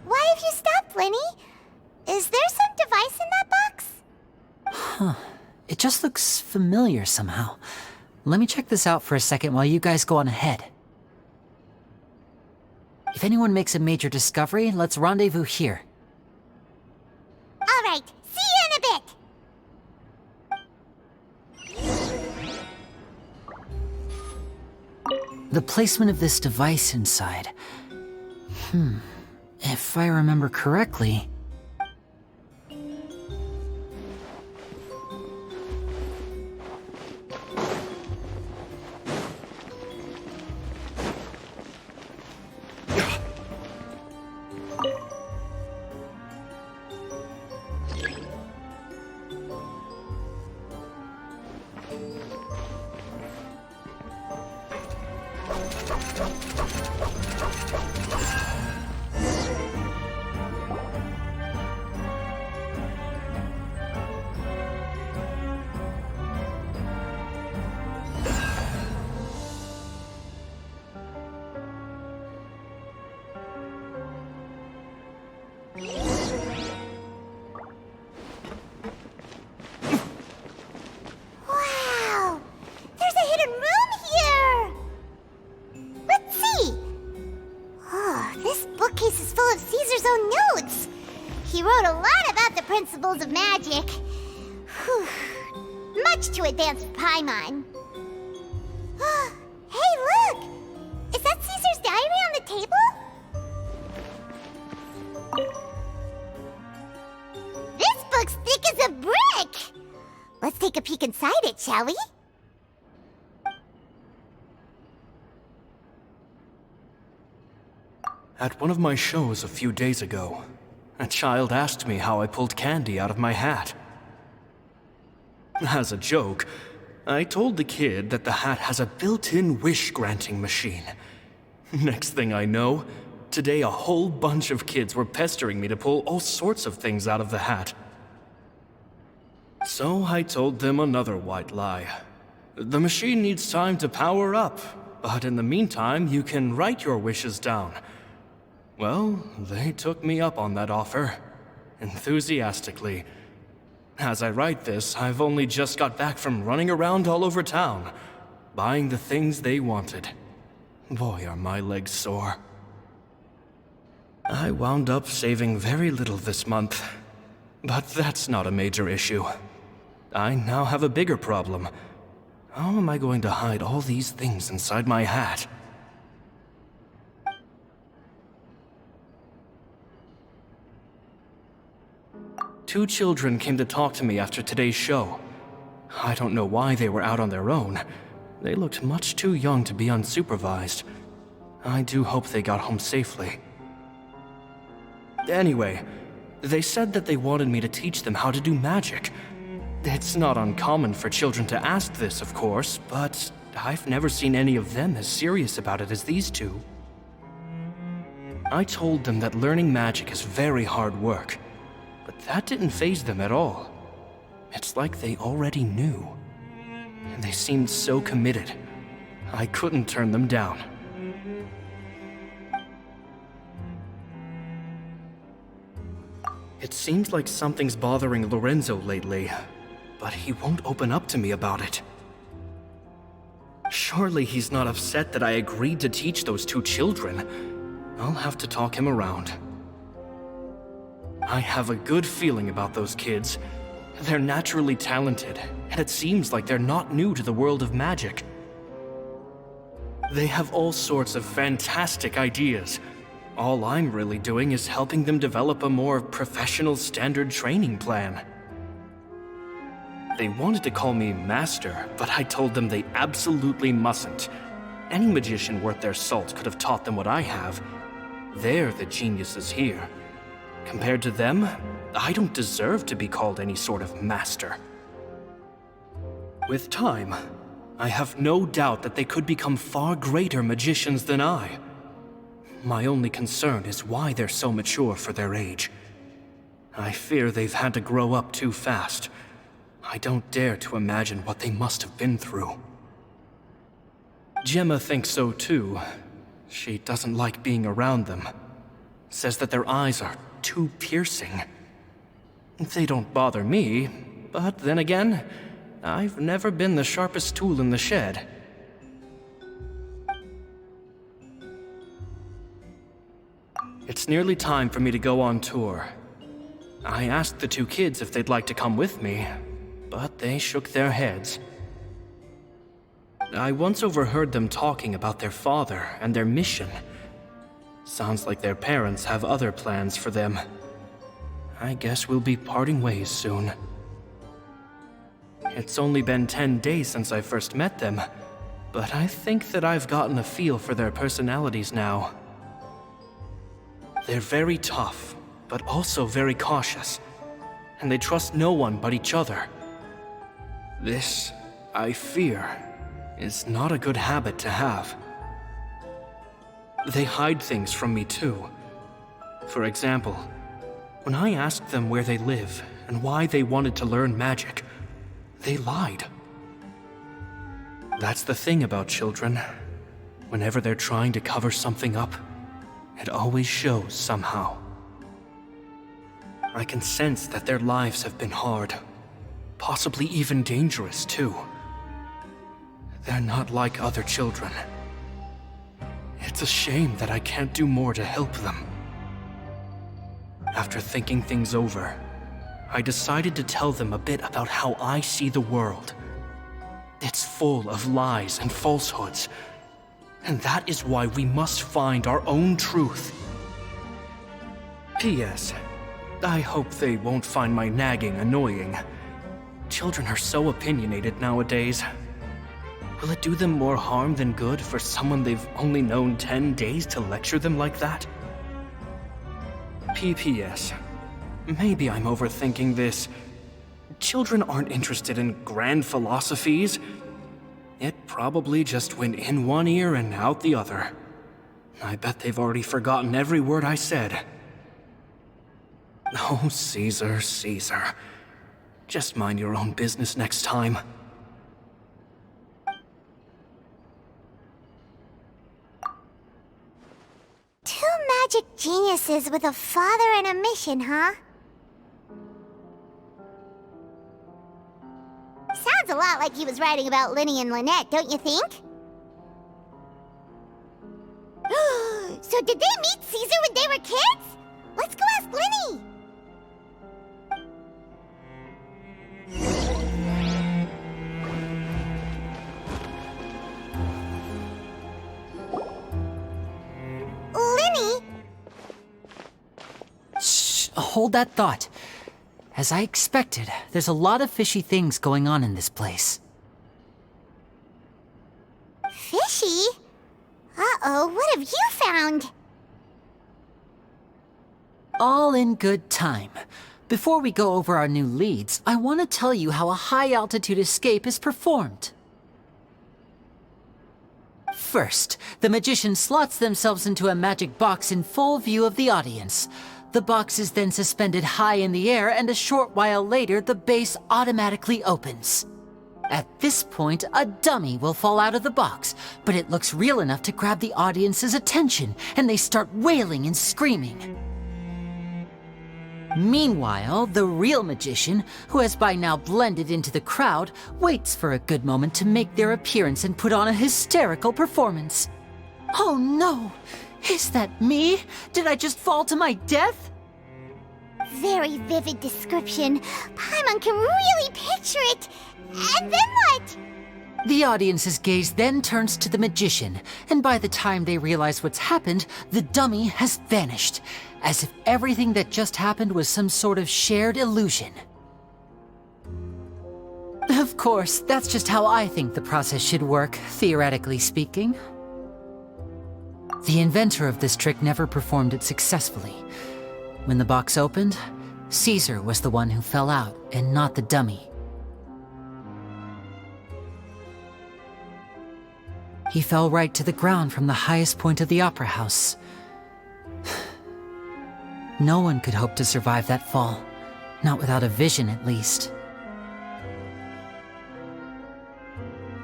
Why have you stopped, Lyney? Is there some device in that box? Huh. It just looks familiar somehow. Let me check this out for a second while you guys go on ahead. If anyone makes a major discovery, let's rendezvous here. All right, see you in a bit! The placement of this device inside. If I remember correctly... Wow! There's a hidden room here! Let's see! Oh, this bookcase is full of Caesar's own notes! He wrote a lot about the principles of magic. Whew. Much too advanced for Paimon. Hey, look! Is that Caesar's diary on the table? This book's thick as a brick! Let's take a peek inside it, shall we? At one of my shows a few days ago, a child asked me how I pulled candy out of my hat. As a joke, I told the kid that the hat has a built-in wish-granting machine. Next thing I know, today a whole bunch of kids were pestering me to pull all sorts of things out of the hat. So I told them another white lie. The machine needs time to power up, but in the meantime, you can write your wishes down. Well, they took me up on that offer, enthusiastically. As I write this, I've only just got back from running around all over town, buying the things they wanted. Boy, are my legs sore. I wound up saving very little this month, but that's not a major issue. I now have a bigger problem. How am I going to hide all these things inside my hat? 2 children came to talk to me after today's show. I don't know why they were out on their own. They looked much too young to be unsupervised. I do hope they got home safely. Anyway, they said that they wanted me to teach them how to do magic. It's not uncommon for children to ask this, of course, but I've never seen any of them as serious about it as these 2. I told them that learning magic is very hard work, but that didn't faze them at all. It's like they already knew. And they seemed so committed. I couldn't turn them down. It seems like something's bothering Lorenzo lately, but he won't open up to me about it. Surely he's not upset that I agreed to teach those 2 children. I'll have to talk him around. I have a good feeling about those kids. They're naturally talented, and it seems like they're not new to the world of magic. They have all sorts of fantastic ideas. All I'm really doing is helping them develop a more professional standard training plan. They wanted to call me Master, but I told them they absolutely mustn't. Any magician worth their salt could have taught them what I have. They're the geniuses here. Compared to them, I don't deserve to be called any sort of master. With time, I have no doubt that they could become far greater magicians than I. My only concern is why they're so mature for their age. I fear they've had to grow up too fast. I don't dare to imagine what they must have been through. Gemma thinks so too. She doesn't like being around them. Says that their eyes are too piercing. They don't bother me, but then again, I've never been the sharpest tool in the shed. It's nearly time for me to go on tour. I asked the 2 kids if they'd like to come with me, but they shook their heads. I once overheard them talking about their father and their mission. Sounds like their parents have other plans for them. I guess we'll be parting ways soon. It's only been 10 days since I first met them, but I think that I've gotten a feel for their personalities now. They're very tough, but also very cautious, and they trust no one but each other. This, I fear, is not a good habit to have. They hide things from me too. For example, when I asked them where they live and why they wanted to learn magic, they lied. That's the thing about children. Whenever they're trying to cover something up, it always shows somehow. I can sense that their lives have been hard, possibly even dangerous too. They're not like other children. It's a shame that I can't do more to help them. After thinking things over, I decided to tell them a bit about how I see the world. It's full of lies and falsehoods, and that is why we must find our own truth. P.S. I hope they won't find my nagging annoying. Children are so opinionated nowadays. Will it do them more harm than good for someone they've only known 10 days to lecture them like that? P.P.S. Maybe I'm overthinking this. Children aren't interested in grand philosophies. It probably just went in one ear and out the other. I bet they've already forgotten every word I said. Oh, Caesar, Caesar. Just mind your own business next time. Two magic geniuses with a father and a mission, huh? Sounds a lot like he was writing about Lyney and Lynette, don't you think? So did they meet Caesar when they were kids? Let's go ask Lyney! Shh, hold that thought. as I expected, there's a lot of fishy things going on in this place. Fishy? Uh-oh, what have you found? All in good time. Before we go over our new leads, I want to tell you how a high-altitude escape is performed. First, the magician slots themselves into a magic box in full view of the audience. The box is then suspended high in the air, and a short while later, the base automatically opens. At this point, a dummy will fall out of the box, but it looks real enough to grab the audience's attention, and they start wailing and screaming. Meanwhile, the real magician, who has by now blended into the crowd, waits for a good moment to make their appearance and put on a hysterical performance. Oh no! Is that me? Did I just fall to my death? Very vivid description. Paimon can really picture it. And then what? The audience's gaze then turns to the magician, and by the time they realize what's happened, the dummy has vanished, as if everything that just happened was some sort of shared illusion. Of course, that's just how I think the process should work, theoretically speaking. The inventor of this trick never performed it successfully. When the box opened, Caesar was the one who fell out, and not the dummy. He fell right to the ground from the highest point of the opera house. No one could hope to survive that fall, not without a vision at least.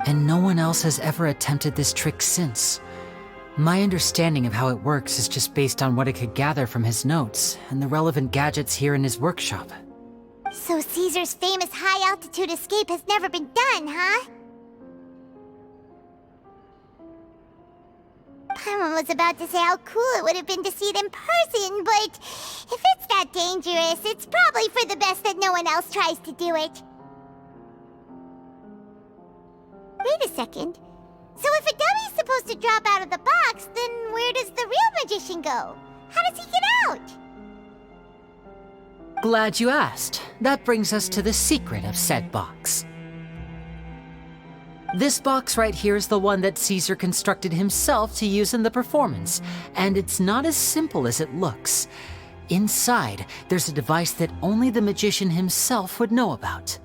And no one else has ever attempted this trick since. My understanding of how it works is just based on what I could gather from his notes and the relevant gadgets here in his workshop. So Caesar's famous high-altitude escape has never been done, huh? Paimon was about to say how cool it would have been to see it in person, but if it's that dangerous, it's probably for the best that no one else tries to do it. Wait a second. So if a dummy's supposed to drop out of the box, then where does the real magician go? How does he get out? Glad you asked. That brings us to the secret of said box. This box right here is the one that Caesar constructed himself to use in the performance, and it's not as simple as it looks. Inside, there's a device that only the magician himself would know about.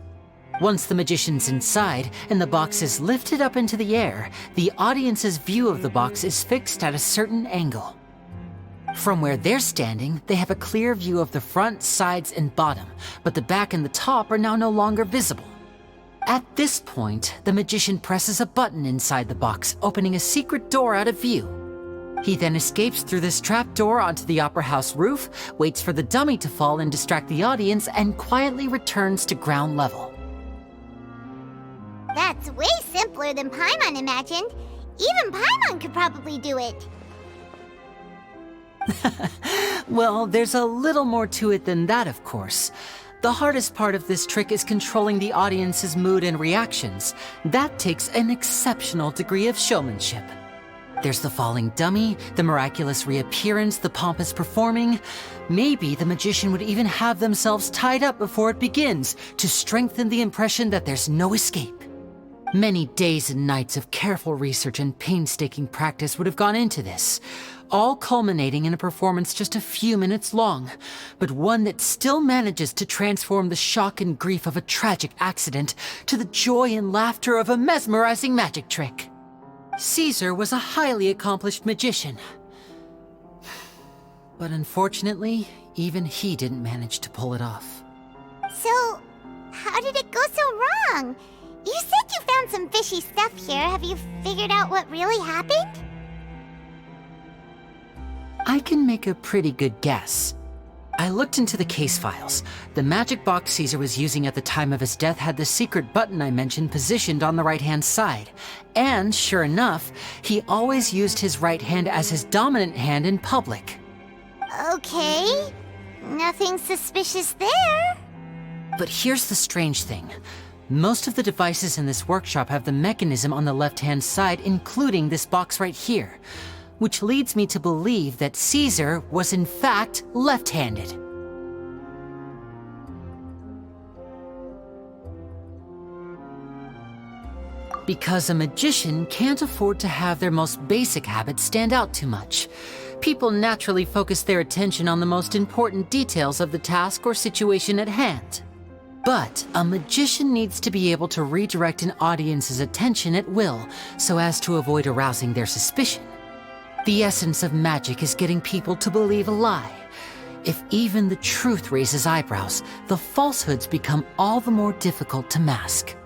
Once the magician's inside and the box is lifted up into the air, the audience's view of the box is fixed at a certain angle. From where they're standing, they have a clear view of the front, sides, and bottom, but the back and the top are now no longer visible. At this point, the magician presses a button inside the box, opening a secret door out of view. He then escapes through this trap door onto the opera house roof, waits for the dummy to fall and distract the audience, and quietly returns to ground level. That's way simpler than Paimon imagined. Even Paimon could probably do it. Well, there's a little more to it than that, of course. The hardest part of this trick is controlling the audience's mood and reactions. That takes an exceptional degree of showmanship. There's the falling dummy, the miraculous reappearance, the pompous performing. Maybe the magician would even have themselves tied up before it begins to strengthen the impression that there's no escape. Many days and nights of careful research and painstaking practice would have gone into this, all culminating in a performance just a few minutes long, but one that still manages to transform the shock and grief of a tragic accident to the joy and laughter of a mesmerizing magic trick. Caesar was a highly accomplished magician, but unfortunately, even he didn't manage to pull it off. So, how did it go so wrong? You said you found some fishy stuff here. Have you figured out what really happened? I can make a pretty good guess. I looked into the case files. The magic box Caesar was using at the time of his death had the secret button I mentioned positioned on the right-hand side. And sure enough, he always used his right hand as his dominant hand in public. Okay, nothing suspicious there. But here's the strange thing. Most of the devices in this workshop have the mechanism on the left-hand side, including this box right here, which leads me to believe that Caesar was in fact left-handed. Because a magician can't afford to have their most basic habits stand out too much. People naturally focus their attention on the most important details of the task or situation at hand. But a magician needs to be able to redirect an audience's attention at will so as to avoid arousing their suspicion. The essence of magic is getting people to believe a lie. If even the truth raises eyebrows, the falsehoods become all the more difficult to mask.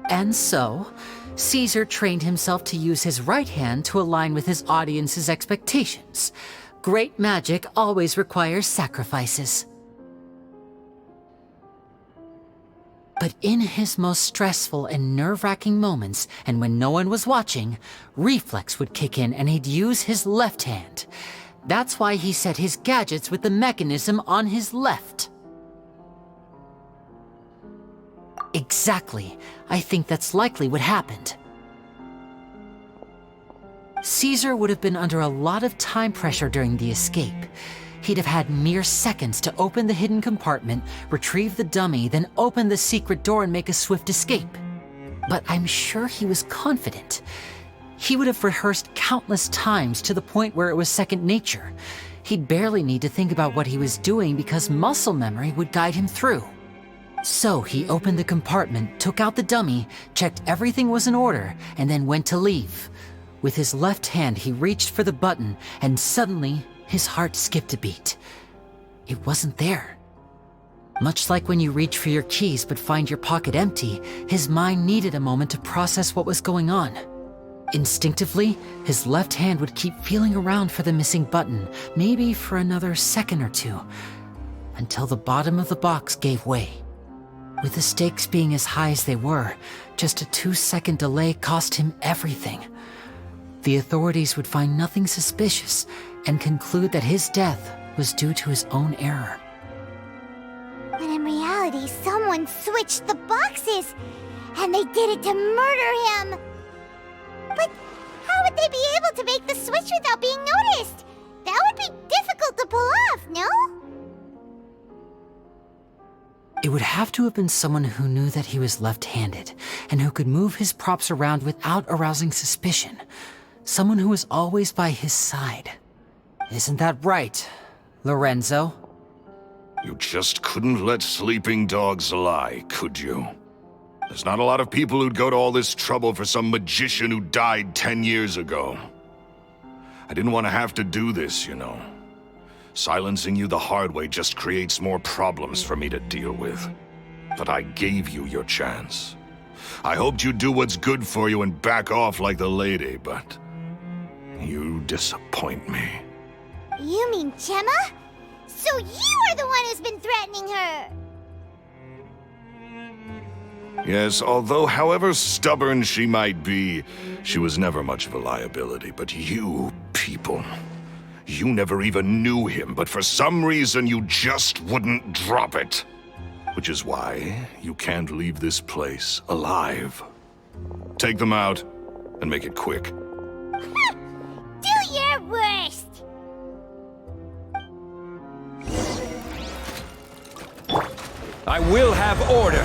And so, Caesar trained himself to use his right hand to align with his audience's expectations. Great magic always requires sacrifices. But in his most stressful and nerve-wracking moments, and when no one was watching, reflex would kick in and he'd use his left hand. That's why he set his gadgets with the mechanism on his left. Exactly. I think that's likely what happened. Caesar would have been under a lot of time pressure during the escape. He'd have had mere seconds to open the hidden compartment, retrieve the dummy, then open the secret door and make a swift escape. But I'm sure he was confident. He would have rehearsed countless times to the point where it was second nature. He'd barely need to think about what he was doing because muscle memory would guide him through. So he opened the compartment, took out the dummy, checked everything was in order, and then went to leave. With his left hand, he reached for the button, and suddenly, his heart skipped a beat. It wasn't there. Much like when you reach for your keys but find your pocket empty, his mind needed a moment to process what was going on. Instinctively, his left hand would keep feeling around for the missing button, maybe for another second or two, until the bottom of the box gave way. With the stakes being as high as they were, just a 2-second delay cost him everything. The authorities would find nothing suspicious and conclude that his death was due to his own error. When in reality, someone switched the boxes, and they did it to murder him. But how would they be able to make the switch without being noticed? That would be difficult to pull off, no? It would have to have been someone who knew that he was left-handed, and who could move his props around without arousing suspicion. Someone who was always by his side. Isn't that right, Lorenzo? You just couldn't let sleeping dogs lie, could you? There's not a lot of people who'd go to all this trouble for some magician who died 10 years ago. I didn't want to have to do this, you know. Silencing you the hard way just creates more problems for me to deal with. But I gave you your chance. I hoped you'd do what's good for you and back off like the lady, but you disappoint me. You mean Gemma? So you are the one who's been threatening her! Yes, although however stubborn she might be, she was never much of a liability. But you people, you never even knew him, but for some reason you just wouldn't drop it. Which is why you can't leave this place alive. Take them out, and make it quick. Do your worst! I will have order.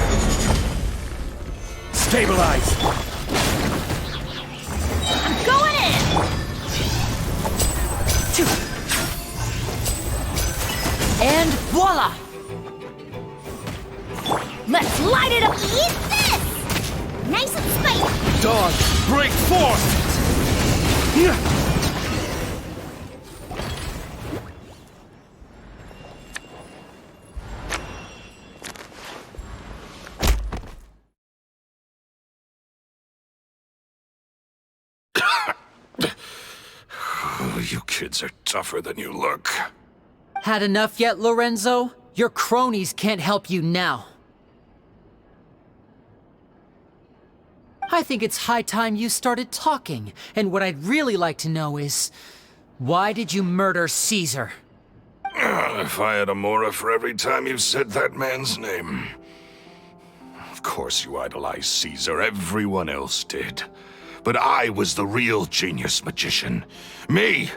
Stabilize. I'm going in! And voila! Let's light it up! Eat this! Nice and spicy! Dog, break forth! You kids are tougher than you look. Had enough yet, Lorenzo? Your cronies can't help you now. I think it's high time you started talking, and what I'd really like to know is, why did you murder Caesar? If I had a mora for every time you've said that man's name. Of course you idolized Caesar, everyone else did. But I was the real genius magician. Me!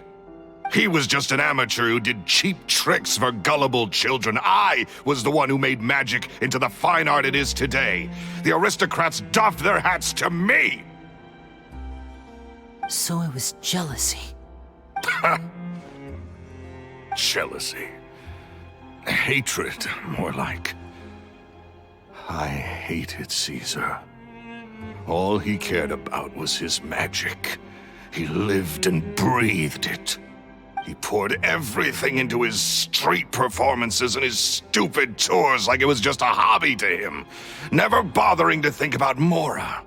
He was just an amateur who did cheap tricks for gullible children. I was the one who made magic into the fine art it is today. The aristocrats doffed their hats to me! So it was jealousy. Jealousy. Hatred, more like. I hated Caesar. All he cared about was his magic. He lived and breathed it. He poured everything into his street performances and his stupid tours like it was just a hobby to him, never bothering to think about Mora.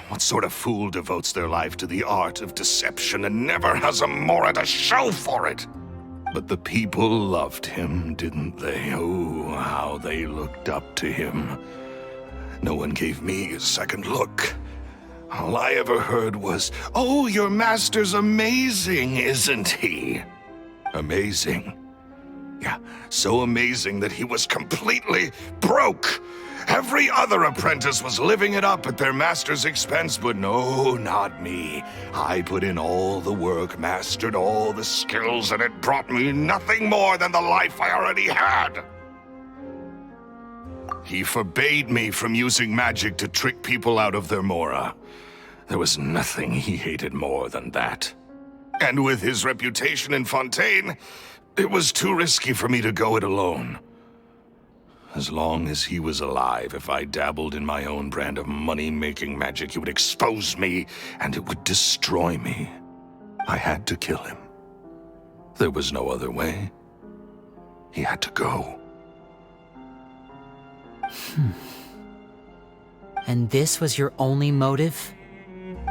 What sort of fool devotes their life to the art of deception and never has a Mora to show for it? But the people loved him, didn't they? Oh, how they looked up to him. No one gave me a second look. All I ever heard was, "Oh, your master's amazing, isn't he?" Amazing. Yeah, so amazing that he was completely broke. Every other apprentice was living it up at their master's expense, but no, not me. I put in all the work, mastered all the skills, and it brought me nothing more than the life I already had. He forbade me from using magic to trick people out of their Mora. There was nothing he hated more than that. And with his reputation in Fontaine, it was too risky for me to go it alone. As long as he was alive, if I dabbled in my own brand of money-making magic, he would expose me, and it would destroy me. I had to kill him. There was no other way. He had to go. And this was your only motive?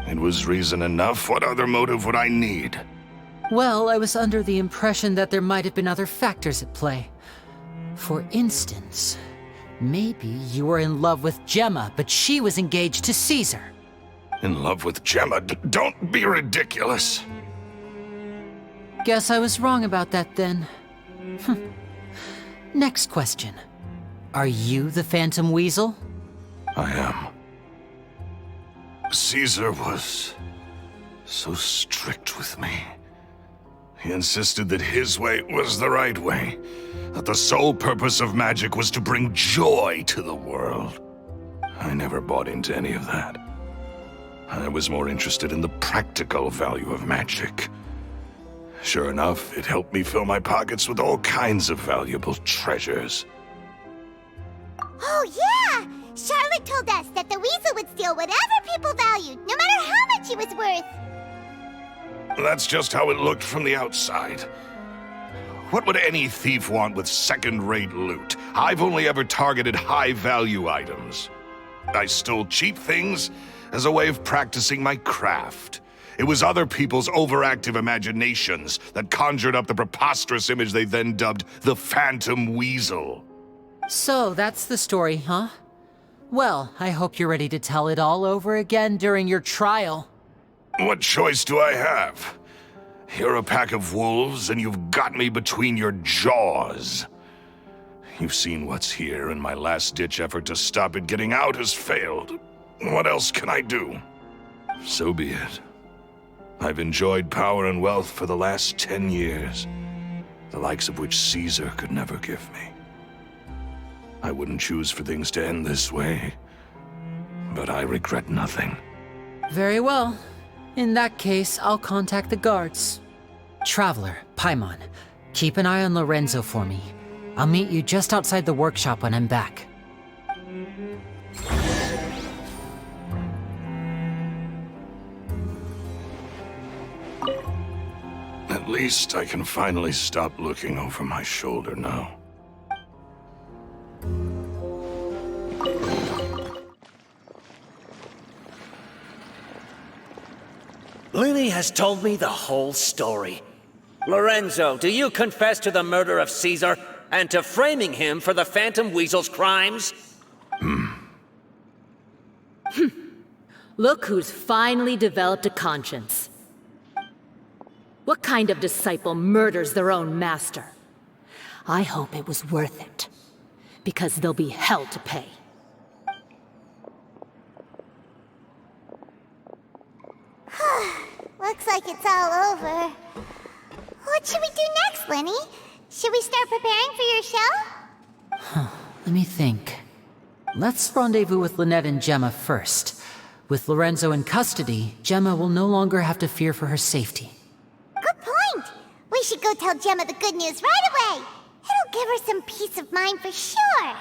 It was reason enough. What other motive would I need? Well, I was under the impression that there might have been other factors at play. For instance, maybe you were in love with Gemma, but she was engaged to Caesar. In love with Gemma? Don't be ridiculous. Guess I was wrong about that then. Next question. Are you the Phantom Weasel? I am. Caesar was so strict with me. He insisted that his way was the right way, that the sole purpose of magic was to bring joy to the world. I never bought into any of that. I was more interested in the practical value of magic. Sure enough, it helped me fill my pockets with all kinds of valuable treasures. Oh, yeah! Charlotte told us that the weasel would steal whatever people valued, no matter how much it was worth. That's just how it looked from the outside. What would any thief want with second-rate loot? I've only ever targeted high-value items. I stole cheap things as a way of practicing my craft. It was other people's overactive imaginations that conjured up the preposterous image they then dubbed the Phantom Weasel. So that's the story, huh? Well, I hope you're ready to tell it all over again during your trial. What choice do I have? You're a pack of wolves, and you've got me between your jaws. You've seen what's here, and my last-ditch effort to stop it getting out has failed. What else can I do? So be it. I've enjoyed power and wealth for the last 10 years, the likes of which Caesar could never give me. I wouldn't choose for things to end this way, but I regret nothing. Very well. In that case, I'll contact the guards. Traveler, Paimon, keep an eye on Lorenzo for me. I'll meet you just outside the workshop when I'm back. At least I can finally stop looking over my shoulder now. Lyney has told me the whole story. Lorenzo, do you confess to the murder of Caesar and to framing him for the Phantom Weasel's crimes? Look who's finally developed a conscience. What kind of disciple murders their own master? I hope it was worth it, because there'll be hell to pay. Looks like it's all over. What should we do next, Lyney? Should we start preparing for your show? Let me think. Let's rendezvous with Lynette and Gemma first. With Lorenzo in custody, Gemma will no longer have to fear for her safety. Good point. We should go tell Gemma the good news right away. It'll give her some peace of mind for sure.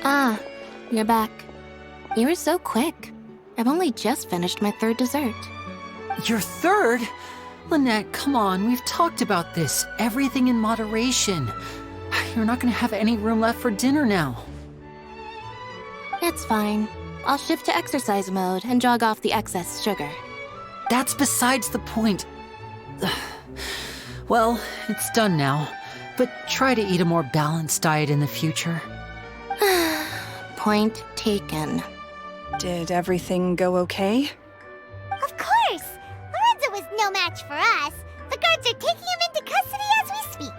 Ah, you're back. You were so quick. I've only just finished my third dessert. Your third? Lynette, come on, we've talked about this. Everything in moderation. You're not gonna have any room left for dinner now. It's fine. I'll shift to exercise mode and jog off the excess sugar. That's besides the point. Well, it's done now, but try to eat a more balanced diet in the future. Point taken. Did everything go okay? Of course! Lorenzo was no match for us. The guards are taking him into custody as we speak.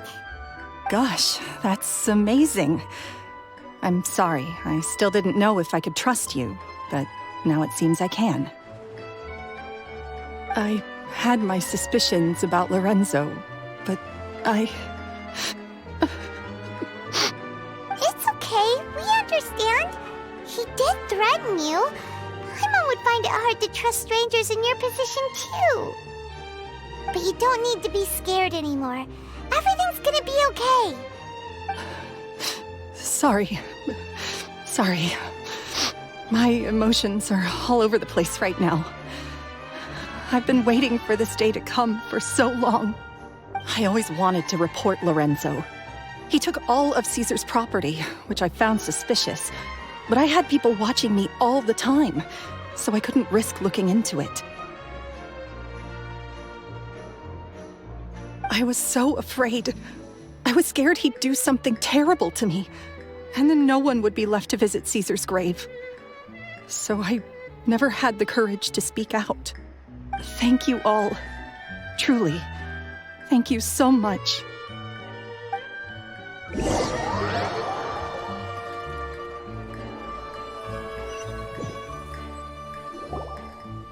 Gosh, that's amazing. I'm sorry, I still didn't know if I could trust you, but now it seems I can. I had my suspicions about Lorenzo, but It's okay, we understand. He did threaten you. Paimon would find it hard to trust strangers in your position too. But you don't need to be scared anymore. Everything's gonna be okay. Sorry. My emotions are all over the place right now. I've been waiting for this day to come for so long. I always wanted to report Lorenzo. He took all of Caesar's property, which I found suspicious, but I had people watching me all the time, so I couldn't risk looking into it. I was so afraid. I was scared he'd do something terrible to me, and then no one would be left to visit Caesar's grave. So I never had the courage to speak out. Thank you all. Truly. Thank you so much.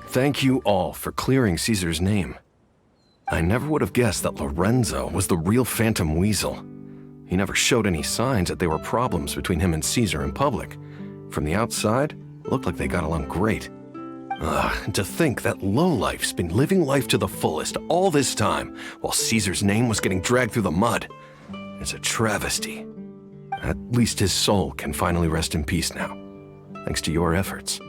Thank you all for clearing Caesar's name. I never would have guessed that Lorenzo was the real Phantom Weasel. He never showed any signs that there were problems between him and Caesar in public. From the outside, it looked like they got along great. And to think that lowlife's been living life to the fullest all this time while Caesar's name was getting dragged through the mud. It's a travesty. At least his soul can finally rest in peace now, thanks to your efforts.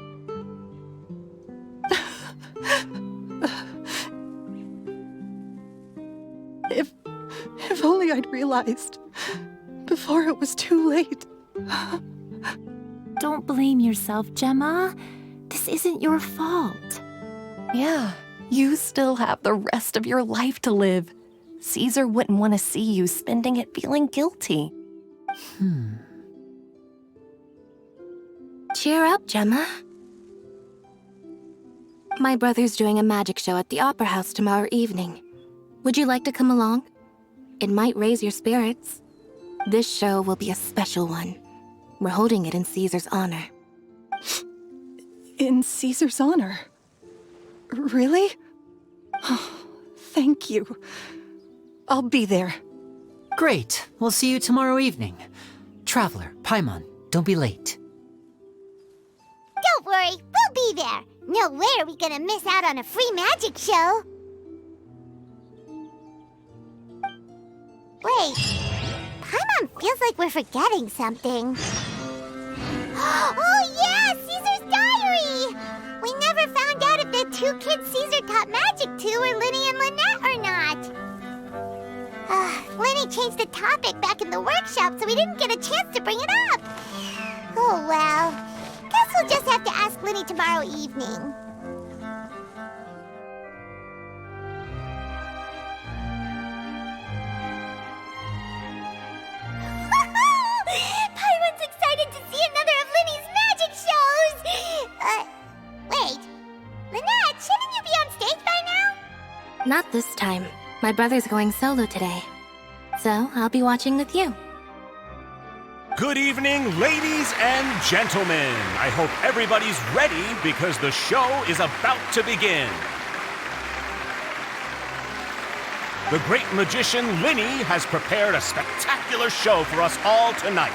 If only I'd realized before it was too late. Don't blame yourself, Gemma. This isn't your fault. Yeah, you still have the rest of your life to live. Caesar wouldn't want to see you spending it feeling guilty. Cheer up, Gemma. My brother's doing a magic show at the Opera House tomorrow evening. Would you like to come along? It might raise your spirits. This show will be a special one. We're holding it in Caesar's honor. In Caesar's honor? Really? Oh, thank you. I'll be there. Great. We'll see you tomorrow evening. Traveler, Paimon, don't be late. Don't worry, we'll be there. No way are we gonna miss out on a free magic show. Wait, Paimon feels like we're forgetting something. Oh yeah, Caesar's diary! We never found out if the two kids Caesar taught magic to were Lyney and Lynette or not. Lyney changed the topic back in the workshop, so we didn't get a chance to bring it up. Oh well, guess we'll just have to ask Lyney tomorrow evening. Paimon's excited to see another of Lyney's magic shows! Wait. Lynette, shouldn't you be on stage by now? Not this time. My brother's going solo today. So I'll be watching with you. Good evening, ladies and gentlemen. I hope everybody's ready because the show is about to begin. The great magician Lyney has prepared a spectacular show for us all tonight,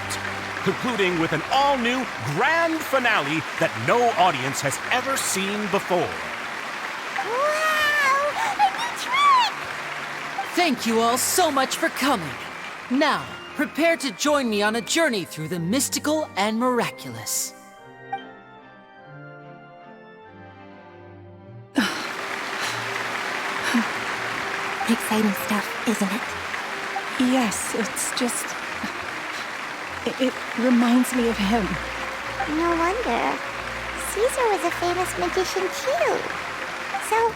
concluding with an all-new grand finale that no audience has ever seen before. Wow! A new trick! Thank you all so much for coming. Now, prepare to join me on a journey through the mystical and miraculous. Exciting stuff, isn't it? Yes, it's just... It reminds me of him. No wonder. Caesar was a famous magician too. So,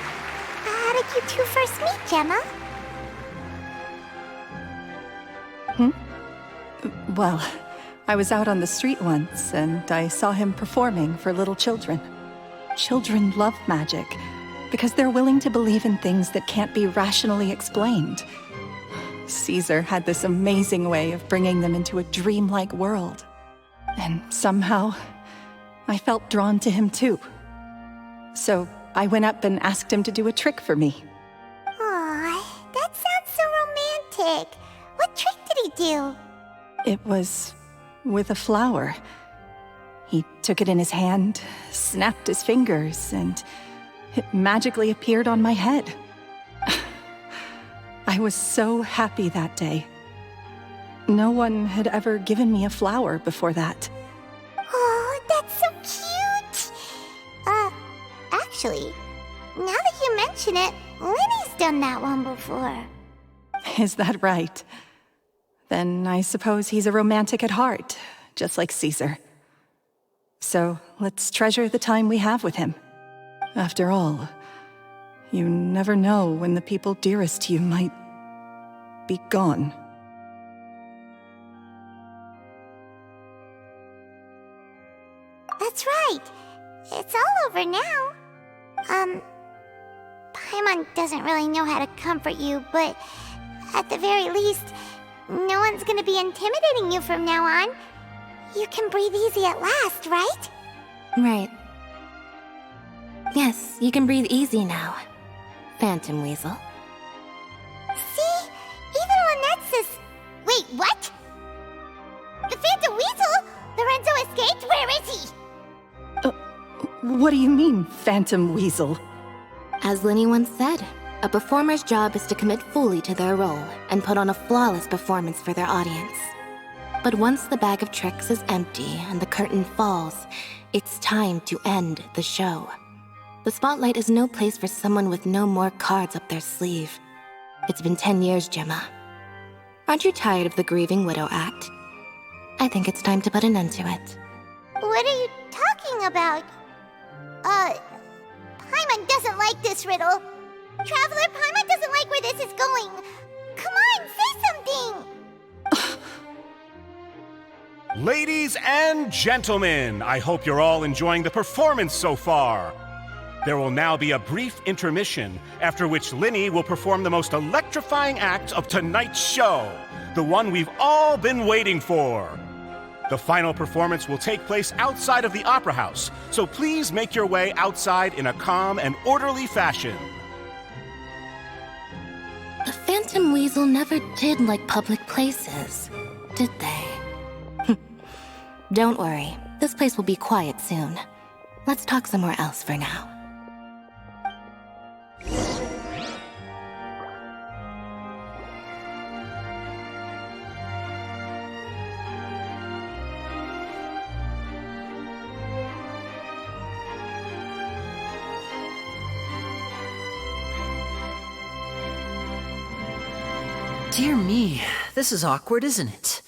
how did you two first meet, Gemma? Well, I was out on the street once, and I saw him performing for little children. Children love magic, because they're willing to believe in things that can't be rationally explained. Caesar had this amazing way of bringing them into a dreamlike world. And somehow, I felt drawn to him too. So I went up and asked him to do a trick for me. Aw, that sounds so romantic. What trick did he do? It was with a flower. He took it in his hand, snapped his fingers, and it magically appeared on my head. I was so happy that day. No one had ever given me a flower before that. Oh, that's so cute! Actually, now that you mention it, Lyney's done that one before. Is that right? Then I suppose he's a romantic at heart, just like Caesar. So let's treasure the time we have with him. After all, you never know when the people dearest to you might be gone. That's right. It's all over now. Paimon doesn't really know how to comfort you, but at the very least, no one's gonna be intimidating you from now on. You can breathe easy at last, right? Right. Yes, you can breathe easy now, Phantom Weasel. See? Even Lynette says... Wait, what? The Phantom Weasel? Lorenzo escaped? Where is he? What do you mean, Phantom Weasel? As Lyney once said, a performer's job is to commit fully to their role and put on a flawless performance for their audience. But once the bag of tricks is empty and the curtain falls, it's time to end the show. The spotlight is no place for someone with no more cards up their sleeve. It's been 10 years, Gemma. Aren't you tired of the grieving widow act? I think it's time to put an end to it. What are you talking about? Paimon doesn't like this riddle. Traveler, Paimon doesn't like where this is going. Come on, say something! Ladies and gentlemen, I hope you're all enjoying the performance so far. There will now be a brief intermission, after which Lyney will perform the most electrifying act of tonight's show, the one we've all been waiting for. The final performance will take place outside of the Opera House, so please make your way outside in a calm and orderly fashion. The Phantom Weasel never did like public places, did they? Don't worry, this place will be quiet soon. Let's talk somewhere else for now. Dear me, this is awkward, isn't it?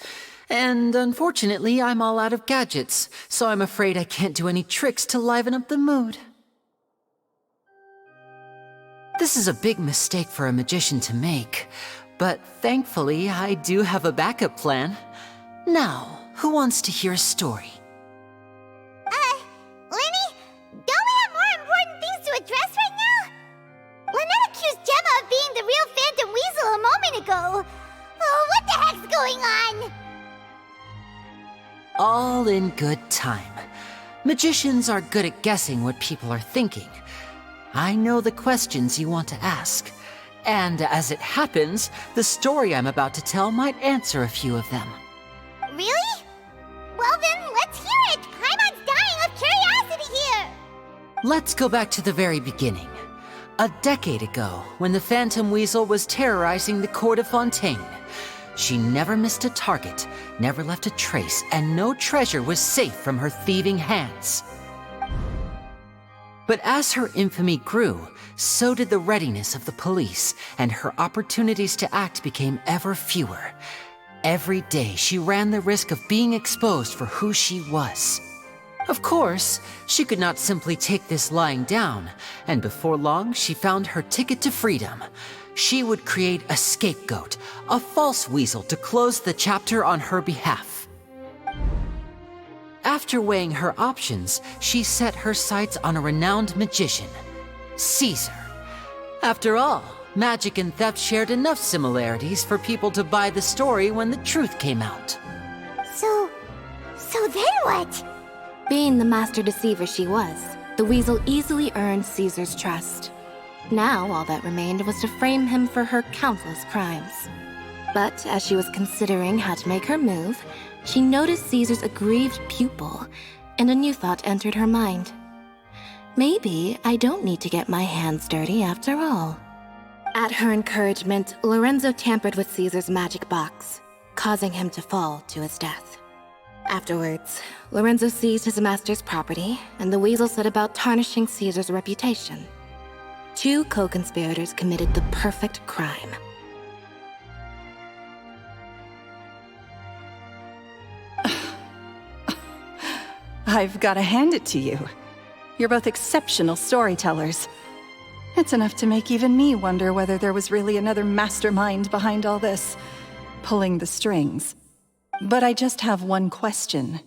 And unfortunately, I'm all out of gadgets, so I'm afraid I can't do any tricks to liven up the mood. This is a big mistake for a magician to make, but thankfully, I do have a backup plan. Now, who wants to hear a story? Lyney, don't we have more important things to address right now? Lynette accused Gemma of All in good time. Magicians are good at guessing what people are thinking. I know the questions you want to ask. And as it happens, the story I'm about to tell might answer a few of them. Really? Well then, let's hear it! Paimon's dying of curiosity here! Let's go back to the very beginning. A decade ago, when the Phantom Weasel was terrorizing the court of Fontaine. She never missed a target, never left a trace, and no treasure was safe from her thieving hands. But as her infamy grew, so did the readiness of the police, and her opportunities to act became ever fewer. Every day, she ran the risk of being exposed for who she was. Of course, she could not simply take this lying down, and before long, she found her ticket to freedom. She would create a scapegoat, a false weasel to close the chapter on her behalf. After weighing her options, she set her sights on a renowned magician, Caesar. After all, magic and theft shared enough similarities for people to buy the story when the truth came out. So then what? Being the master deceiver she was, the weasel easily earned Caesar's trust. Now all that remained was to frame him for her countless crimes. But as she was considering how to make her move, she noticed Caesar's aggrieved pupil, and a new thought entered her mind. Maybe I don't need to get my hands dirty after all. At her encouragement, Lorenzo tampered with Caesar's magic box, causing him to fall to his death. Afterwards, Lorenzo seized his master's property, and the weasel set about tarnishing Caesar's reputation. Two co-conspirators committed the perfect crime. I've got to hand it to you. You're both exceptional storytellers. It's enough to make even me wonder whether there was really another mastermind behind all this, pulling the strings. But I just have one question.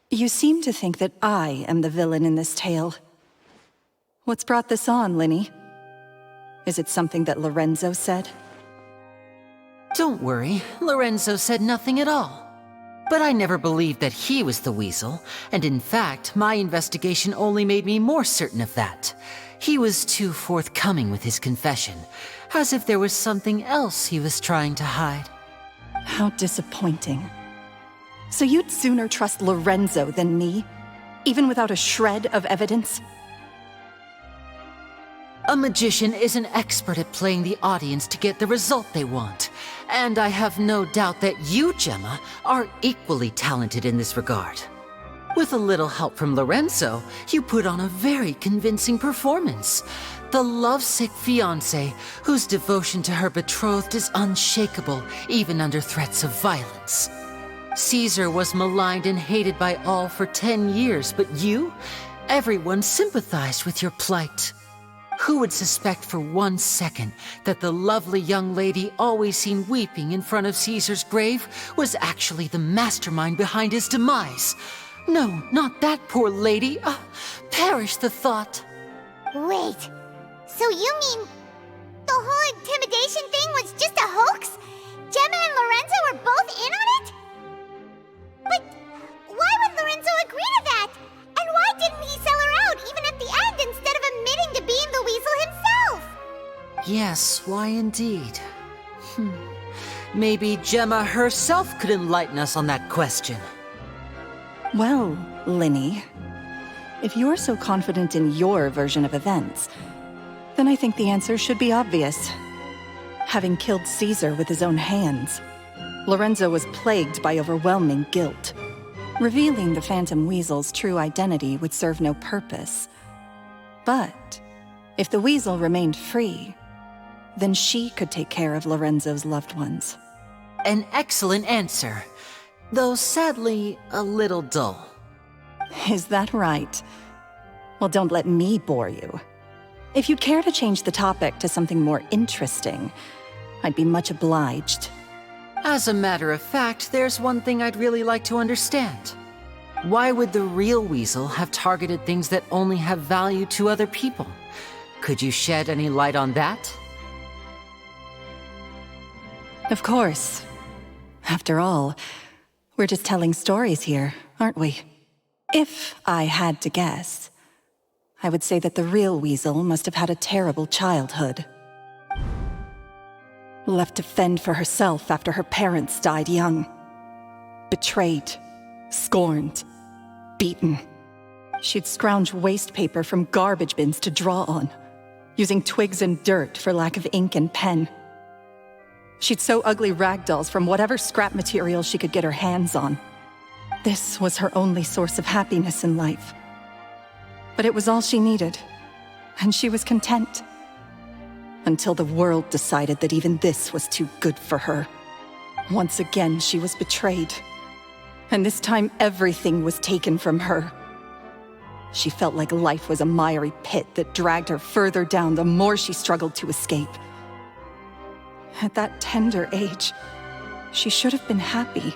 You seem to think that I am the villain in this tale. What's brought this on, Lyney? Is it something that Lorenzo said? Don't worry, Lorenzo said nothing at all. But I never believed that he was the weasel, and in fact, my investigation only made me more certain of that. He was too forthcoming with his confession, as if there was something else he was trying to hide. How disappointing. So you'd sooner trust Lorenzo than me, even without a shred of evidence? A magician is an expert at playing the audience to get the result they want. And I have no doubt that you, Gemma, are equally talented in this regard. With a little help from Lorenzo, you put on a very convincing performance. The lovesick fiancé, whose devotion to her betrothed is unshakable, even under threats of violence. Caesar was maligned and hated by all for 10 years, but you? Everyone sympathized with your plight. Who would suspect for 1 second that the lovely young lady always seen weeping in front of Caesar's grave was actually the mastermind behind his demise? No, not that poor lady. Perish the thought. Wait, so you mean the whole intimidation thing was just a hoax? Gemma and Lorenzo were both in on it? But why would Lorenzo agree to that? And why didn't he sell her out even at the end instead of admitting to being the weasel himself? Yes, why indeed? Maybe Gemma herself could enlighten us on that question. Well, Lyney, if you're so confident in your version of events, then I think the answer should be obvious. Having killed Caesar with his own hands, Lorenzo was plagued by overwhelming guilt. Revealing the Phantom Weasel's true identity would serve no purpose. But if the Weasel remained free, then she could take care of Lorenzo's loved ones. An excellent answer, though sadly a little dull. Is that right? Well, don't let me bore you. If you'd care to change the topic to something more interesting, I'd be much obliged. As a matter of fact, there's one thing I'd really like to understand. Why would the real weasel have targeted things that only have value to other people? Could you shed any light on that? Of course. After all, We're just telling stories here, aren't we? If I had to guess, I would say that the real weasel must have had a terrible childhood. Left to fend for herself after her parents died young. Betrayed, scorned, beaten. She'd scrounge waste paper from garbage bins to draw on, using twigs and dirt for lack of ink and pen. She'd sew ugly rag dolls from whatever scrap material she could get her hands on. This was her only source of happiness in life. But it was all she needed, and she was content. Until the world decided that even this was too good for her. Once again, she was betrayed. And this time, everything was taken from her. She felt like life was a miry pit that dragged her further down the more she struggled to escape. At that tender age, she should have been happy.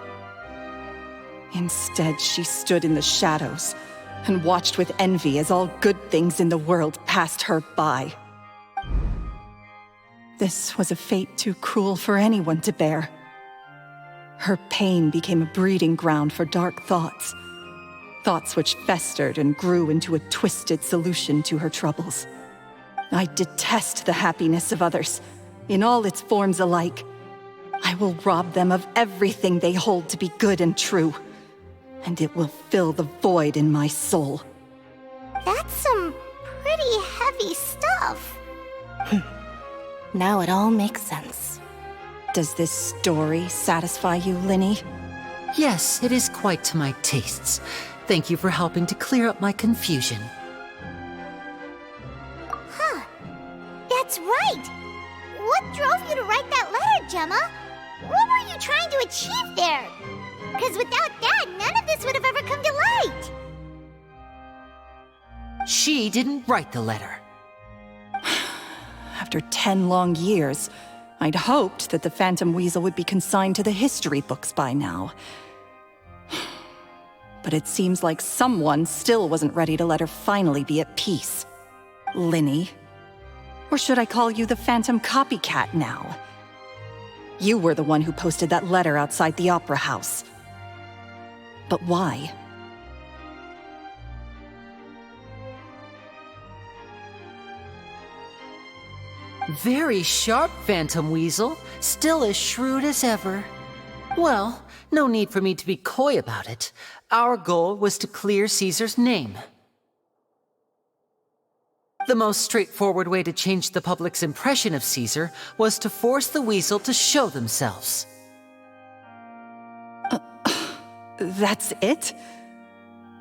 Instead, she stood in the shadows and watched with envy as all good things in the world passed her by. This was a fate too cruel for anyone to bear. Her pain became a breeding ground for dark thoughts. Thoughts which festered and grew into a twisted solution to her troubles. I detest the happiness of others, in all its forms alike. I will rob them of everything they hold to be good and true, and it will fill the void in my soul. That's some pretty heavy stuff. Now it all makes sense. Does this story satisfy you, Lyney? Yes, it is quite to my tastes. Thank you for helping to clear up my confusion. Huh. That's right. What drove you to write that letter, Gemma? What were you trying to achieve there? Because without that, none of this would have ever come to light. She didn't write the letter. After 10 long years, I'd hoped that the Phantom Weasel would be consigned to the history books by now. But it seems like someone still wasn't ready to let her finally be at peace. Lyney. Or should I call you the Phantom Copycat now? You were the one who posted that letter outside the Opera House. But why? Very sharp, Phantom Weasel. Still as shrewd as ever. Well, no need for me to be coy about it. Our goal was to clear Caesar's name. The most straightforward way to change the public's impression of Caesar was to force the Weasel to show themselves. That's it?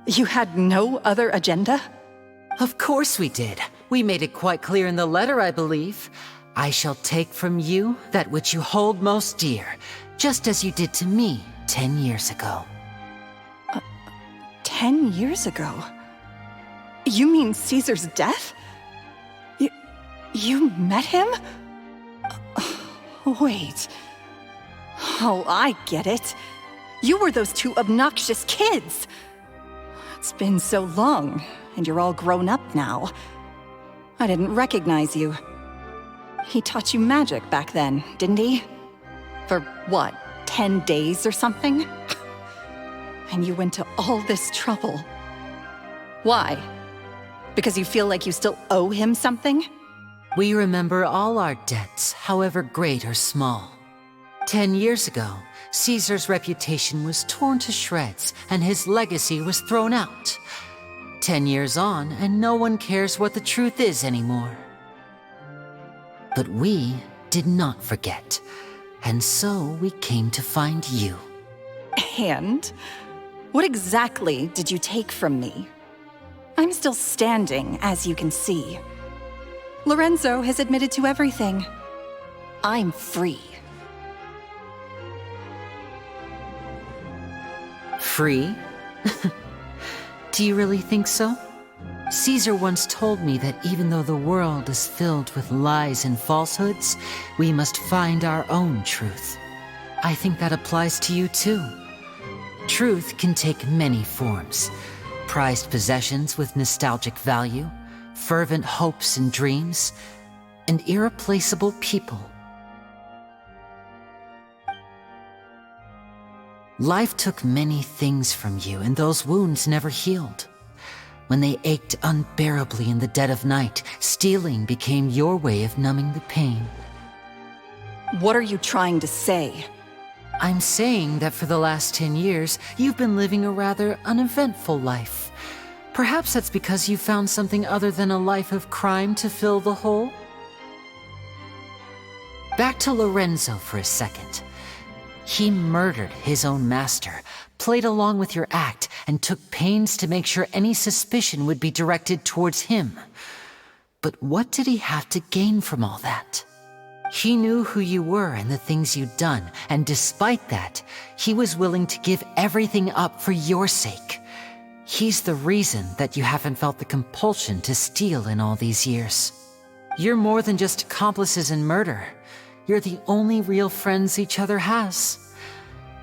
You had no other agenda? Of course we did. We made it quite clear in the letter, I believe. I shall take from you that which you hold most dear, just as you did to me 10 years ago. 10 years ago? You mean Caesar's death? You met him? Wait. Oh, I get it. You were those two obnoxious kids. It's been so long, and you're all grown up now. I didn't recognize you. He taught you magic back then, didn't he? For what, 10 days or something? And you went to all this trouble. Why? Because you feel like you still owe him something? We remember all our debts, however great or small. 10 years ago, Caesar's reputation was torn to shreds, and his legacy was thrown out. 10 years on, and no one cares what the truth is anymore. But we did not forget, and so we came to find you. And? What exactly did you take from me? I'm still standing, as you can see. Lorenzo has admitted to everything. I'm free. Free? Do you really think so? Caesar once told me that even though the world is filled with lies and falsehoods, we must find our own truth. I think that applies to you too. Truth can take many forms. Prized possessions with nostalgic value, fervent hopes and dreams, and irreplaceable people. Life took many things from you, and those wounds never healed. When they ached unbearably in the dead of night, stealing became your way of numbing the pain. What are you trying to say? I'm saying that for the last 10 years, you've been living a rather uneventful life. Perhaps that's because you found something other than a life of crime to fill the hole? Back to Lorenzo for a second. He murdered his own master, played along with your act, and took pains to make sure any suspicion would be directed towards him. But what did he have to gain from all that? He knew who you were and the things you'd done, and despite that, he was willing to give everything up for your sake. He's the reason that you haven't felt the compulsion to steal in all these years. You're more than just accomplices in murder. You're the only real friends each other has.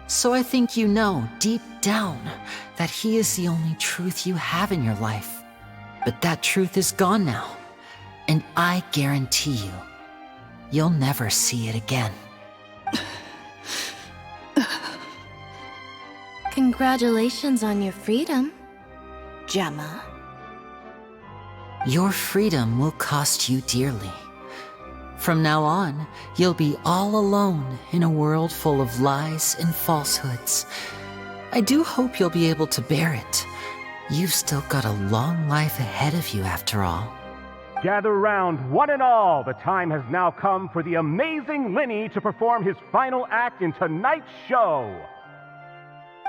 So I think you know, deep down, that he is the only truth you have in your life. But that truth is gone now, and I guarantee you, you'll never see it again. Congratulations on your freedom, Gemma. Your freedom will cost you dearly. From now on, you'll be all alone in a world full of lies and falsehoods. I do hope you'll be able to bear it. You've still got a long life ahead of you after all. Gather round, one and all. The time has now come for the amazing Lyney to perform his final act in tonight's show.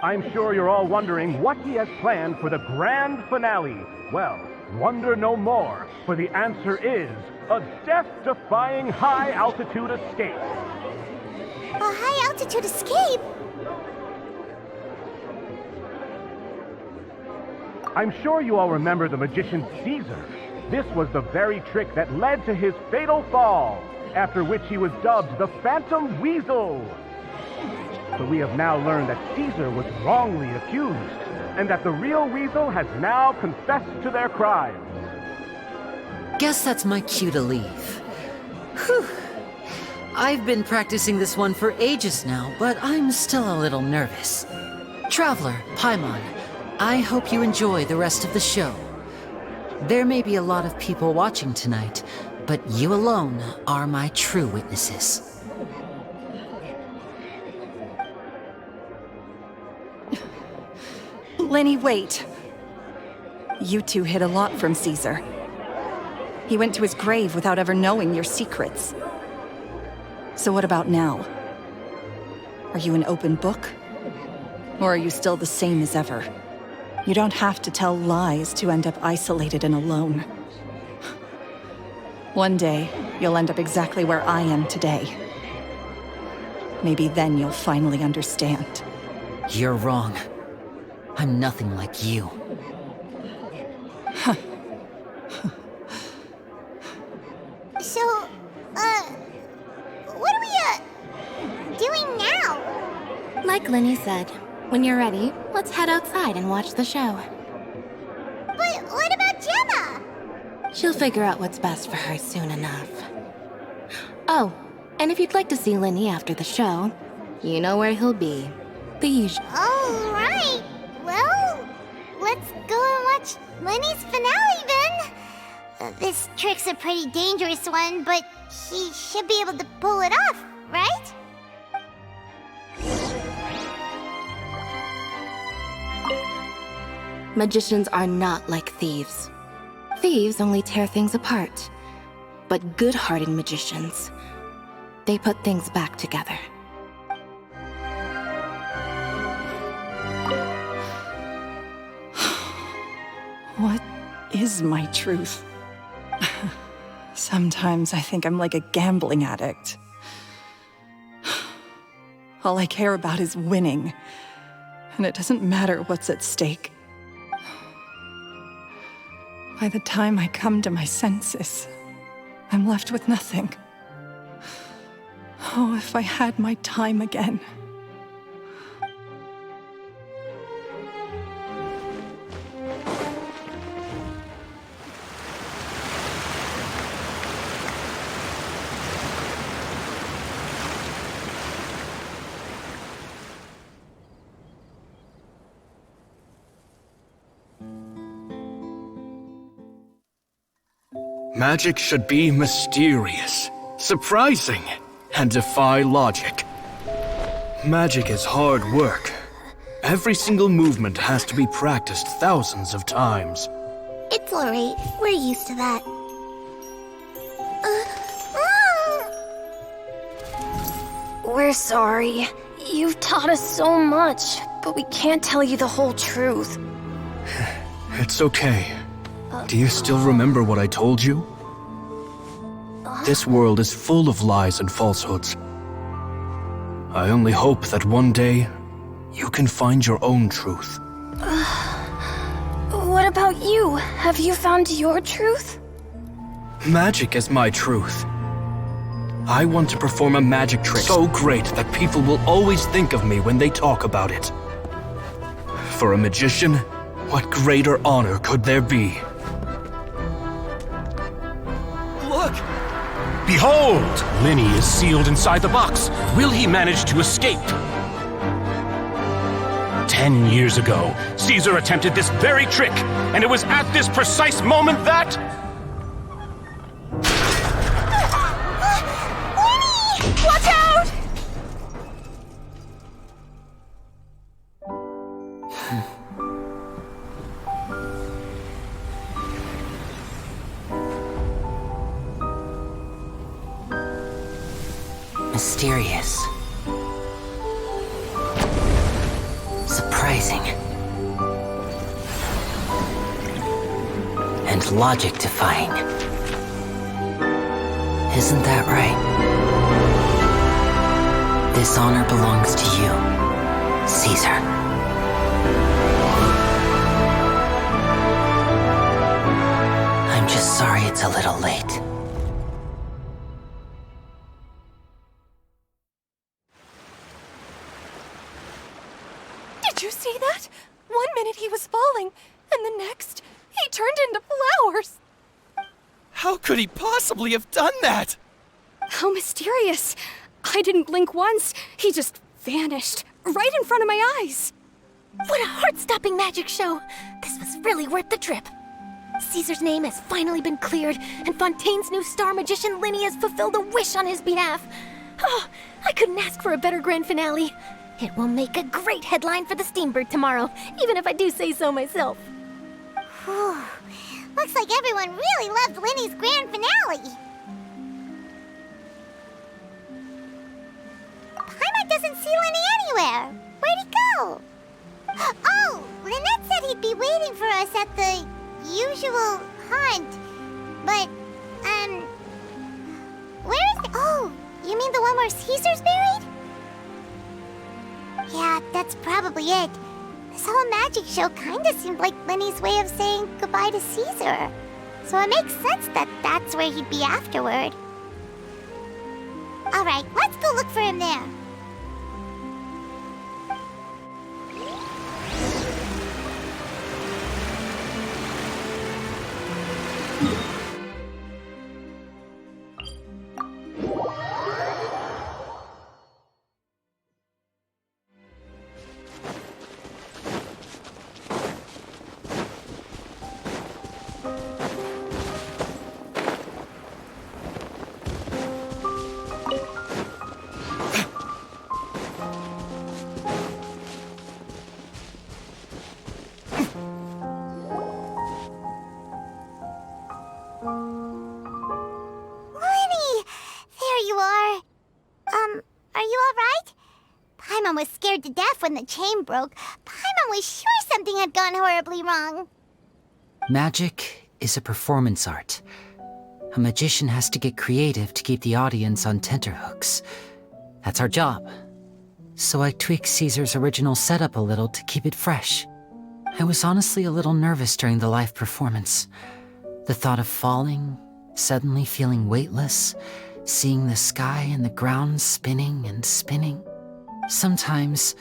I'm sure you're all wondering what he has planned for the grand finale. Well, wonder no more, for the answer is a death-defying high-altitude escape. A high-altitude escape? I'm sure you all remember the magician Caesar. This was the very trick that led to his fatal fall, after which he was dubbed the Phantom Weasel. But we have now learned that Caesar was wrongly accused, and that the real Weasel has now confessed to their crimes. Guess that's my cue to leave. Whew. I've been practicing this one for ages now, but I'm still a little nervous. Traveler, Paimon, I hope you enjoy the rest of the show. There may be a lot of people watching tonight, but you alone are my true witnesses. Lyney, wait. You two hid a lot from Caesar. He went to his grave without ever knowing your secrets. So what about now? Are you an open book? Or are you still the same as ever? You don't have to tell lies to end up isolated and alone. One day, you'll end up exactly where I am today. Maybe then you'll finally understand. You're wrong. I'm nothing like you. So, what are we, doing now? Like Lyney said, when you're ready, let's head outside and watch the show. But what about Gemma? She'll figure out what's best for her soon enough. Oh, and if you'd like to see Lyney after the show, you know where he'll be. The usual. All right. Well, let's go and watch Lyney's finale then. This trick's a pretty dangerous one, but he should be able to pull it off, right? Magicians are not like thieves. Thieves only tear things apart. But good-hearted magicians, they put things back together. What is my truth? Sometimes I think I'm like a gambling addict. All I care about is winning, and it doesn't matter what's at stake. By the time I come to my senses, I'm left with nothing. Oh, if I had my time again. Magic should be mysterious, surprising, and defy logic. Magic is hard work. Every single movement has to be practiced thousands of times. It's alright. We're used to that. We're sorry. You've taught us so much, but we can't tell you the whole truth. It's okay. Do you still remember what I told you? This world is full of lies and falsehoods. I only hope that one day you can find your own truth. What about you? Have you found your truth? Magic is my truth. I want to perform a magic trick so great that people will always think of me when they talk about it. For a magician, what greater honor could there be? Look! Behold! Lyney is sealed inside the box. Will he manage to escape? 10 years ago, Caesar attempted this very trick, and it was at this precise moment that... Watch out! Mysterious. Surprising. And logic-defying. Isn't that right? This honor belongs to you, Caesar. I'm just sorry it's a little late. Did you see that? 1 minute he was falling, and the next, he turned into flowers. How could he possibly have done that? How mysterious. I didn't blink once. He just vanished right in front of my eyes. What a heart-stopping magic show! This was really worth the trip. Caesar's name has finally been cleared, and Fontaine's new star magician Lyney has fulfilled a wish on his behalf. Oh, I couldn't ask for a better grand finale. It will make a great headline for the Steambird tomorrow, even if I do say so myself. Whew. Looks like everyone really loved Lyney's grand finale. Paimon doesn't see Lyney anywhere. Where'd he go? Oh, Lynette said he'd be waiting for us at the usual haunt. But, where is he? Oh, you mean the one where Caesar's buried? Yeah, that's probably it. This whole magic show kinda seemed like Lyney's way of saying goodbye to Caesar. So it makes sense that that's where he'd be afterward. Alright, let's go look for him there. Paimon was scared to death when the chain broke. Paimon was sure something had gone horribly wrong. Magic is a performance art. A magician has to get creative to keep the audience on tenterhooks. That's our job. So I tweaked Caesar's original setup a little to keep it fresh. I was honestly a little nervous during the live performance. The thought of falling, suddenly feeling weightless, seeing the sky and the ground spinning and spinning. Sometimes,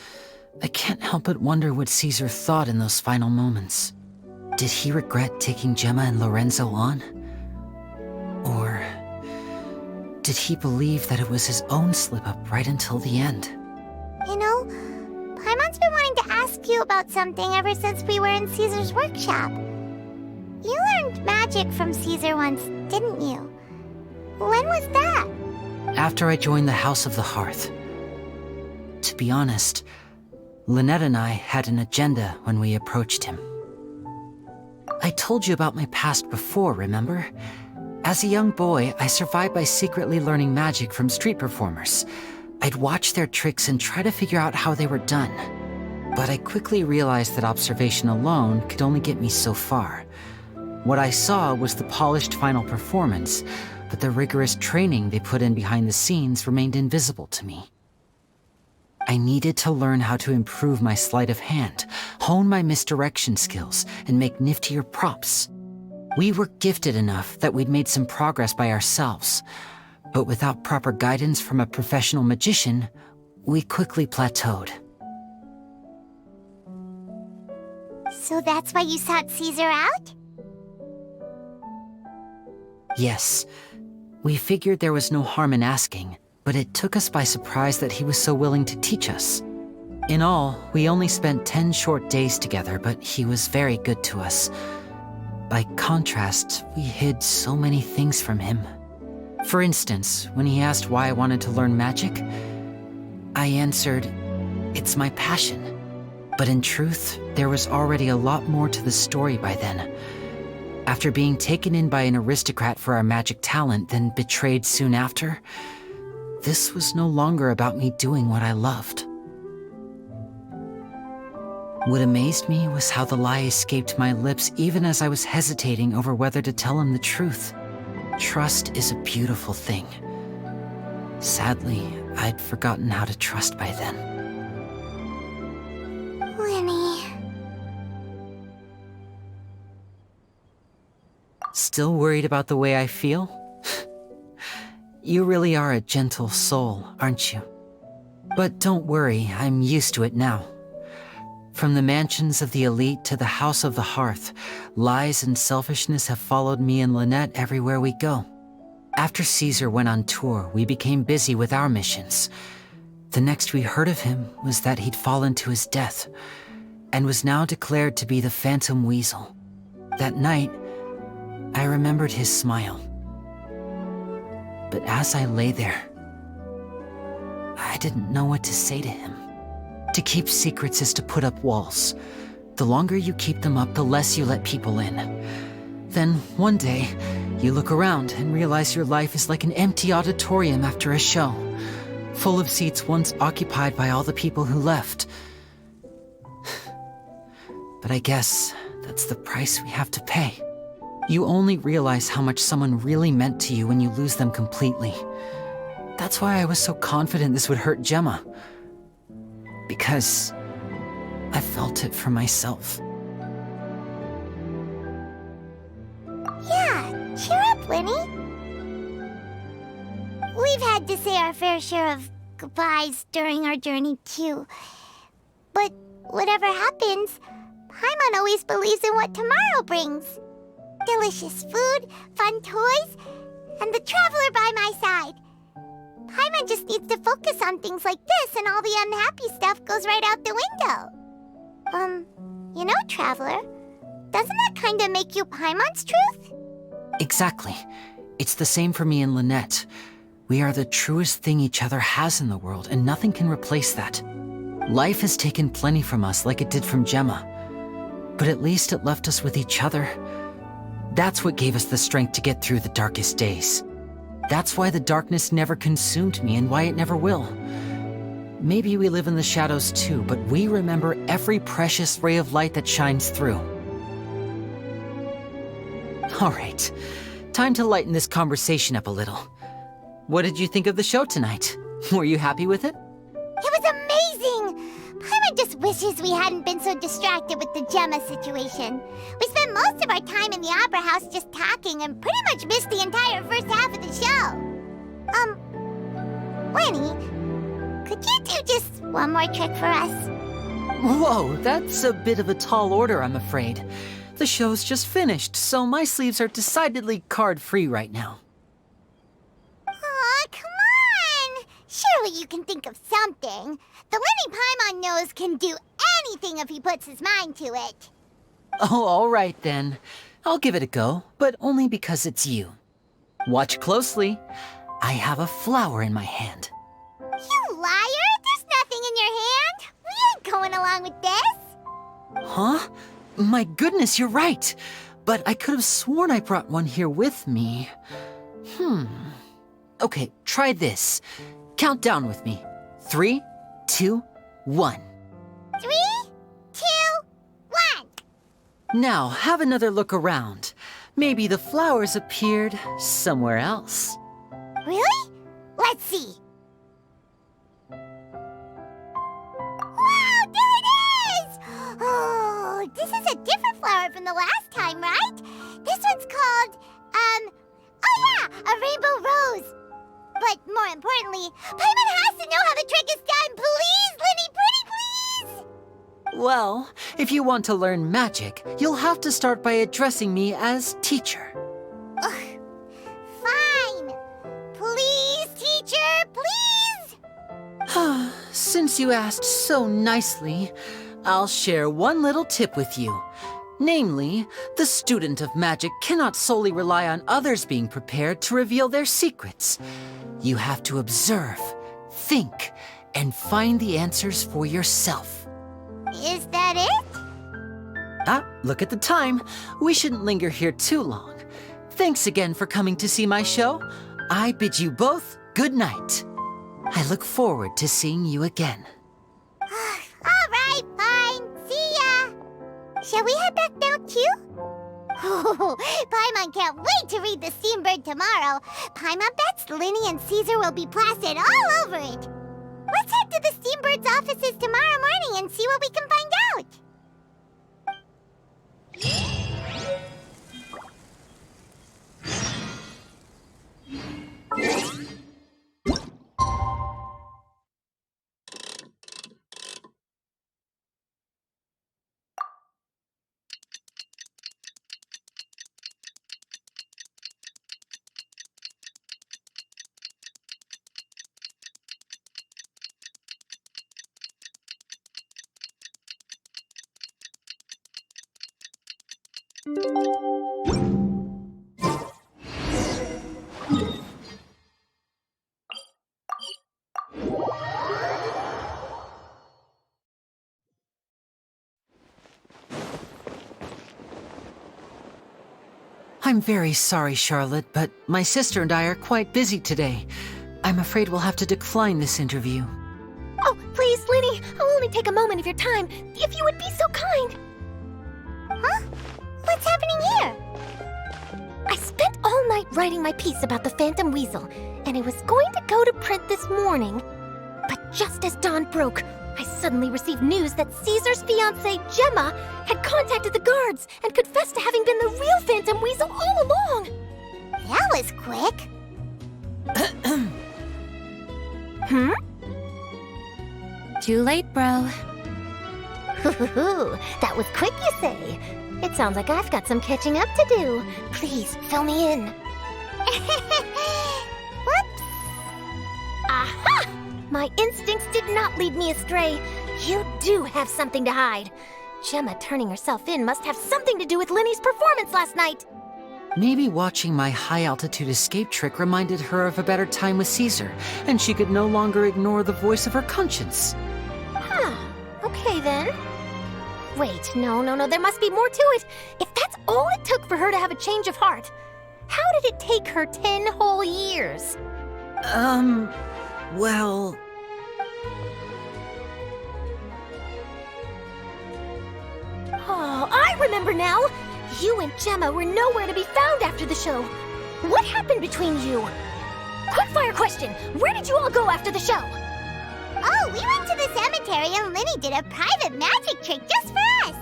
I can't help but wonder what Caesar thought in those final moments. Did he regret taking Gemma and Lorenzo on? Or did he believe that it was his own slip-up right until the end? You know, Paimon's been wanting to ask you about something ever since we were in Caesar's workshop. You learned learned magic from Caesar once, didn't you? When was that? After I joined the House of the Hearth. To be honest, Lynette and I had an agenda when we approached him. I told you about my past before, remember? As a young boy, I survived by secretly learning magic from street performers. I'd watch their tricks and try to figure out how they were done. But I quickly realized that observation alone could only get me so far. What I saw was the polished final performance, but the rigorous training they put in behind the scenes remained invisible to me. I needed to learn how to improve my sleight of hand, hone my misdirection skills, and make niftier props. We were gifted enough that we'd made some progress by ourselves, but without proper guidance from a professional magician, we quickly plateaued. So that's why you sought Caesar out? Yes. We figured there was no harm in asking, but it took us by surprise that he was so willing to teach us. In all, we only spent 10 short days together, but he was very good to us. By contrast, we hid so many things from him. For instance, when he asked why I wanted to learn magic, I answered, "It's my passion." But in truth, there was already a lot more to the story by then. After being taken in by an aristocrat for our magic talent, then betrayed soon after, this was no longer about me doing what I loved. What amazed me was how the lie escaped my lips even as I was hesitating over whether to tell him the truth. Trust is a beautiful thing. Sadly, I'd forgotten how to trust by then. Lyney. Still worried about the way I feel? You really are a gentle soul, aren't you? But don't worry, I'm used to it now. From the mansions of the elite to the House of the Hearth, lies and selfishness have followed me and Lynette everywhere we go. After Caesar went on tour, we became busy with our missions. The next we heard of him was that he'd fallen to his death, and was now declared to be the Phantom Weasel. That night, I remembered his smile. But as I lay there, I didn't know what to say to him. To keep secrets is to put up walls. The longer you keep them up, the less you let people in. Then, one day, you look around and realize your life is like an empty auditorium after a show, full of seats once occupied by all the people who left. But I guess that's the price we have to pay. You only realize how much someone really meant to you when you lose them completely. That's why I was so confident this would hurt Gemma. Because I felt it for myself. Yeah, cheer up, Lyney. We've had to say our fair share of goodbyes during our journey, too. But whatever happens, Paimon always believes in what tomorrow brings. Delicious food, fun toys, and the traveler by my side. Paimon just needs to focus on things like this, and all the unhappy stuff goes right out the window. You know, Traveler, doesn't that kind of make you Paimon's truth? Exactly. It's the same for me and Lynette. We are the truest thing each other has in the world, and nothing can replace that. Life has taken plenty from us, like it did from Gemma. But at least it left us with each other. That's what gave us the strength to get through the darkest days. That's why the darkness never consumed me and why it never will. Maybe we live in the shadows too, but we remember every precious ray of light that shines through. All right, time to lighten this conversation up a little. What did you think of the show tonight? Were you happy with it? It was amazing! Paimon just wishes we hadn't been so distracted with the Gemma situation. We spent most of our time in the Opera House just talking and pretty much missed the entire first half of the show. Lyney, could you do just one more trick for us? Whoa, that's a bit of a tall order, I'm afraid. The show's just finished, so my sleeves are decidedly card-free right now. Aw, come on! Surely you can think of something. The Lyney Paimon knows can do anything if he puts his mind to it. Oh, all right then. I'll give it a go, but only because it's you. Watch closely. I have a flower in my hand. You liar! There's nothing in your hand! We ain't going along with this! Huh? My goodness, you're right. But I could have sworn I brought one here with me. Okay, try this. Count down with me. 3, 2, 1. 3, 2, 1! Now, have another look around. Maybe the flowers appeared somewhere else. Really? Let's see. Wow, there it is! Oh, this is a different flower from the last time, right? This one's called, oh yeah, a rainbow rose. But more importantly, Paimon has to know how the trick is done. Please, Lyney, pretty please! Well, if you want to learn magic, you'll have to start by addressing me as teacher. Ugh. Fine. Please, teacher, please! Since you asked so nicely, I'll share one little tip with you. Namely, the student of magic cannot solely rely on others being prepared to reveal their secrets. You have to observe, think, and find the answers for yourself. Is that it? Look at the time. We shouldn't linger here too long. Thanks again for coming to see my show. I bid you both good night. I look forward to seeing you again. All right, fine. See ya. Shall we head back now, too? Oh, Paimon can't wait to read The Steambird tomorrow. Paimon bets Lyney and Caesar will be plastered all over it. Let's head to the Steambird's offices tomorrow morning and see what we can find out. I'm very sorry, Charlotte, but my sister and I are quite busy today. I'm afraid we'll have to decline this interview. Oh, please, Lyney, I'll only take a moment of your time, if you would be so kind. Huh? What's happening here? I spent all night writing my piece about the Phantom Weasel, and it was going to go to print this morning. But just as dawn broke, I suddenly received news that Caesar's fiancée, Gemma, had contacted the guards and confessed to having been the real Phantom Weasel all along. That was quick. Too late, bro. That was quick, you say? It sounds like I've got some catching up to do. Please, fill me in. Whoops. Aha! My instincts did not lead me astray. You do have something to hide. Gemma turning herself in must have something to do with Lyney's performance last night. Maybe watching my high-altitude escape trick reminded her of a better time with Caesar, and she could no longer ignore the voice of her conscience. Huh. Okay, then. Wait, no, there must be more to it. If that's all it took for her to have a change of heart, how did it take her 10 whole years? Well... Oh, I remember now! You and Gemma were nowhere to be found after the show. What happened between you? Quickfire question! Where did you all go after the show? Oh, we went to the cemetery and Lyney did a private magic trick just for us.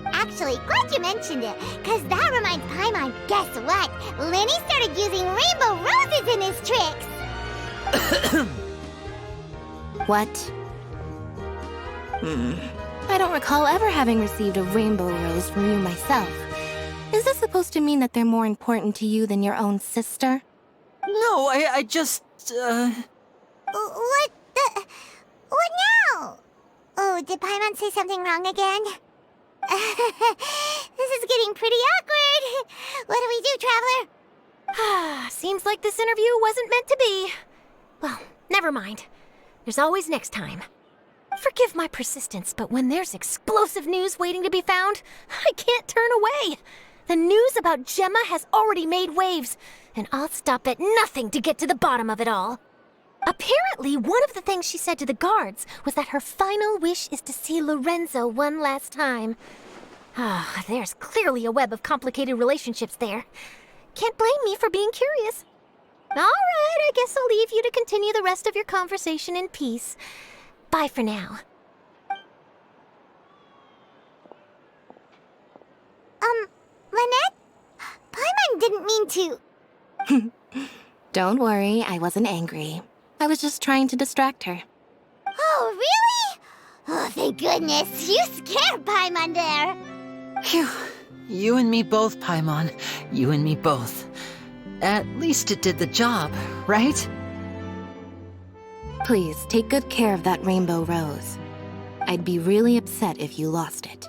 Actually, glad you mentioned it, because that reminds Paimon, guess what? Lyney started using rainbow roses in his tricks. What? I don't recall ever having received a rainbow rose from you myself. Is this supposed to mean that they're more important to you than your own sister? No, I just, What now? Oh, did Paimon say something wrong again? This is getting pretty awkward. do, Traveler? Seems like this interview wasn't meant to be. Well, never mind. There's always next time. Forgive my persistence, but when there's explosive news waiting to be found, I can't turn away. The news about Gemma has already made waves, and I'll stop at nothing to get to the bottom of it all. Apparently, one of the things she said to the guards was that her final wish is to see Lorenzo one last time. There's clearly a web of complicated relationships there. Can't blame me for being curious. All right, I guess I'll leave you to continue the rest of your conversation in peace. Bye for now. Lynette? Paimon didn't mean to. Don't worry, I wasn't angry. I was just trying to distract her. Oh, really? Oh, thank goodness. You scared Paimon there. Phew. You and me both, Paimon. You and me both. At least it did the job, right? Please, take good care of that rainbow rose. I'd be really upset if you lost it.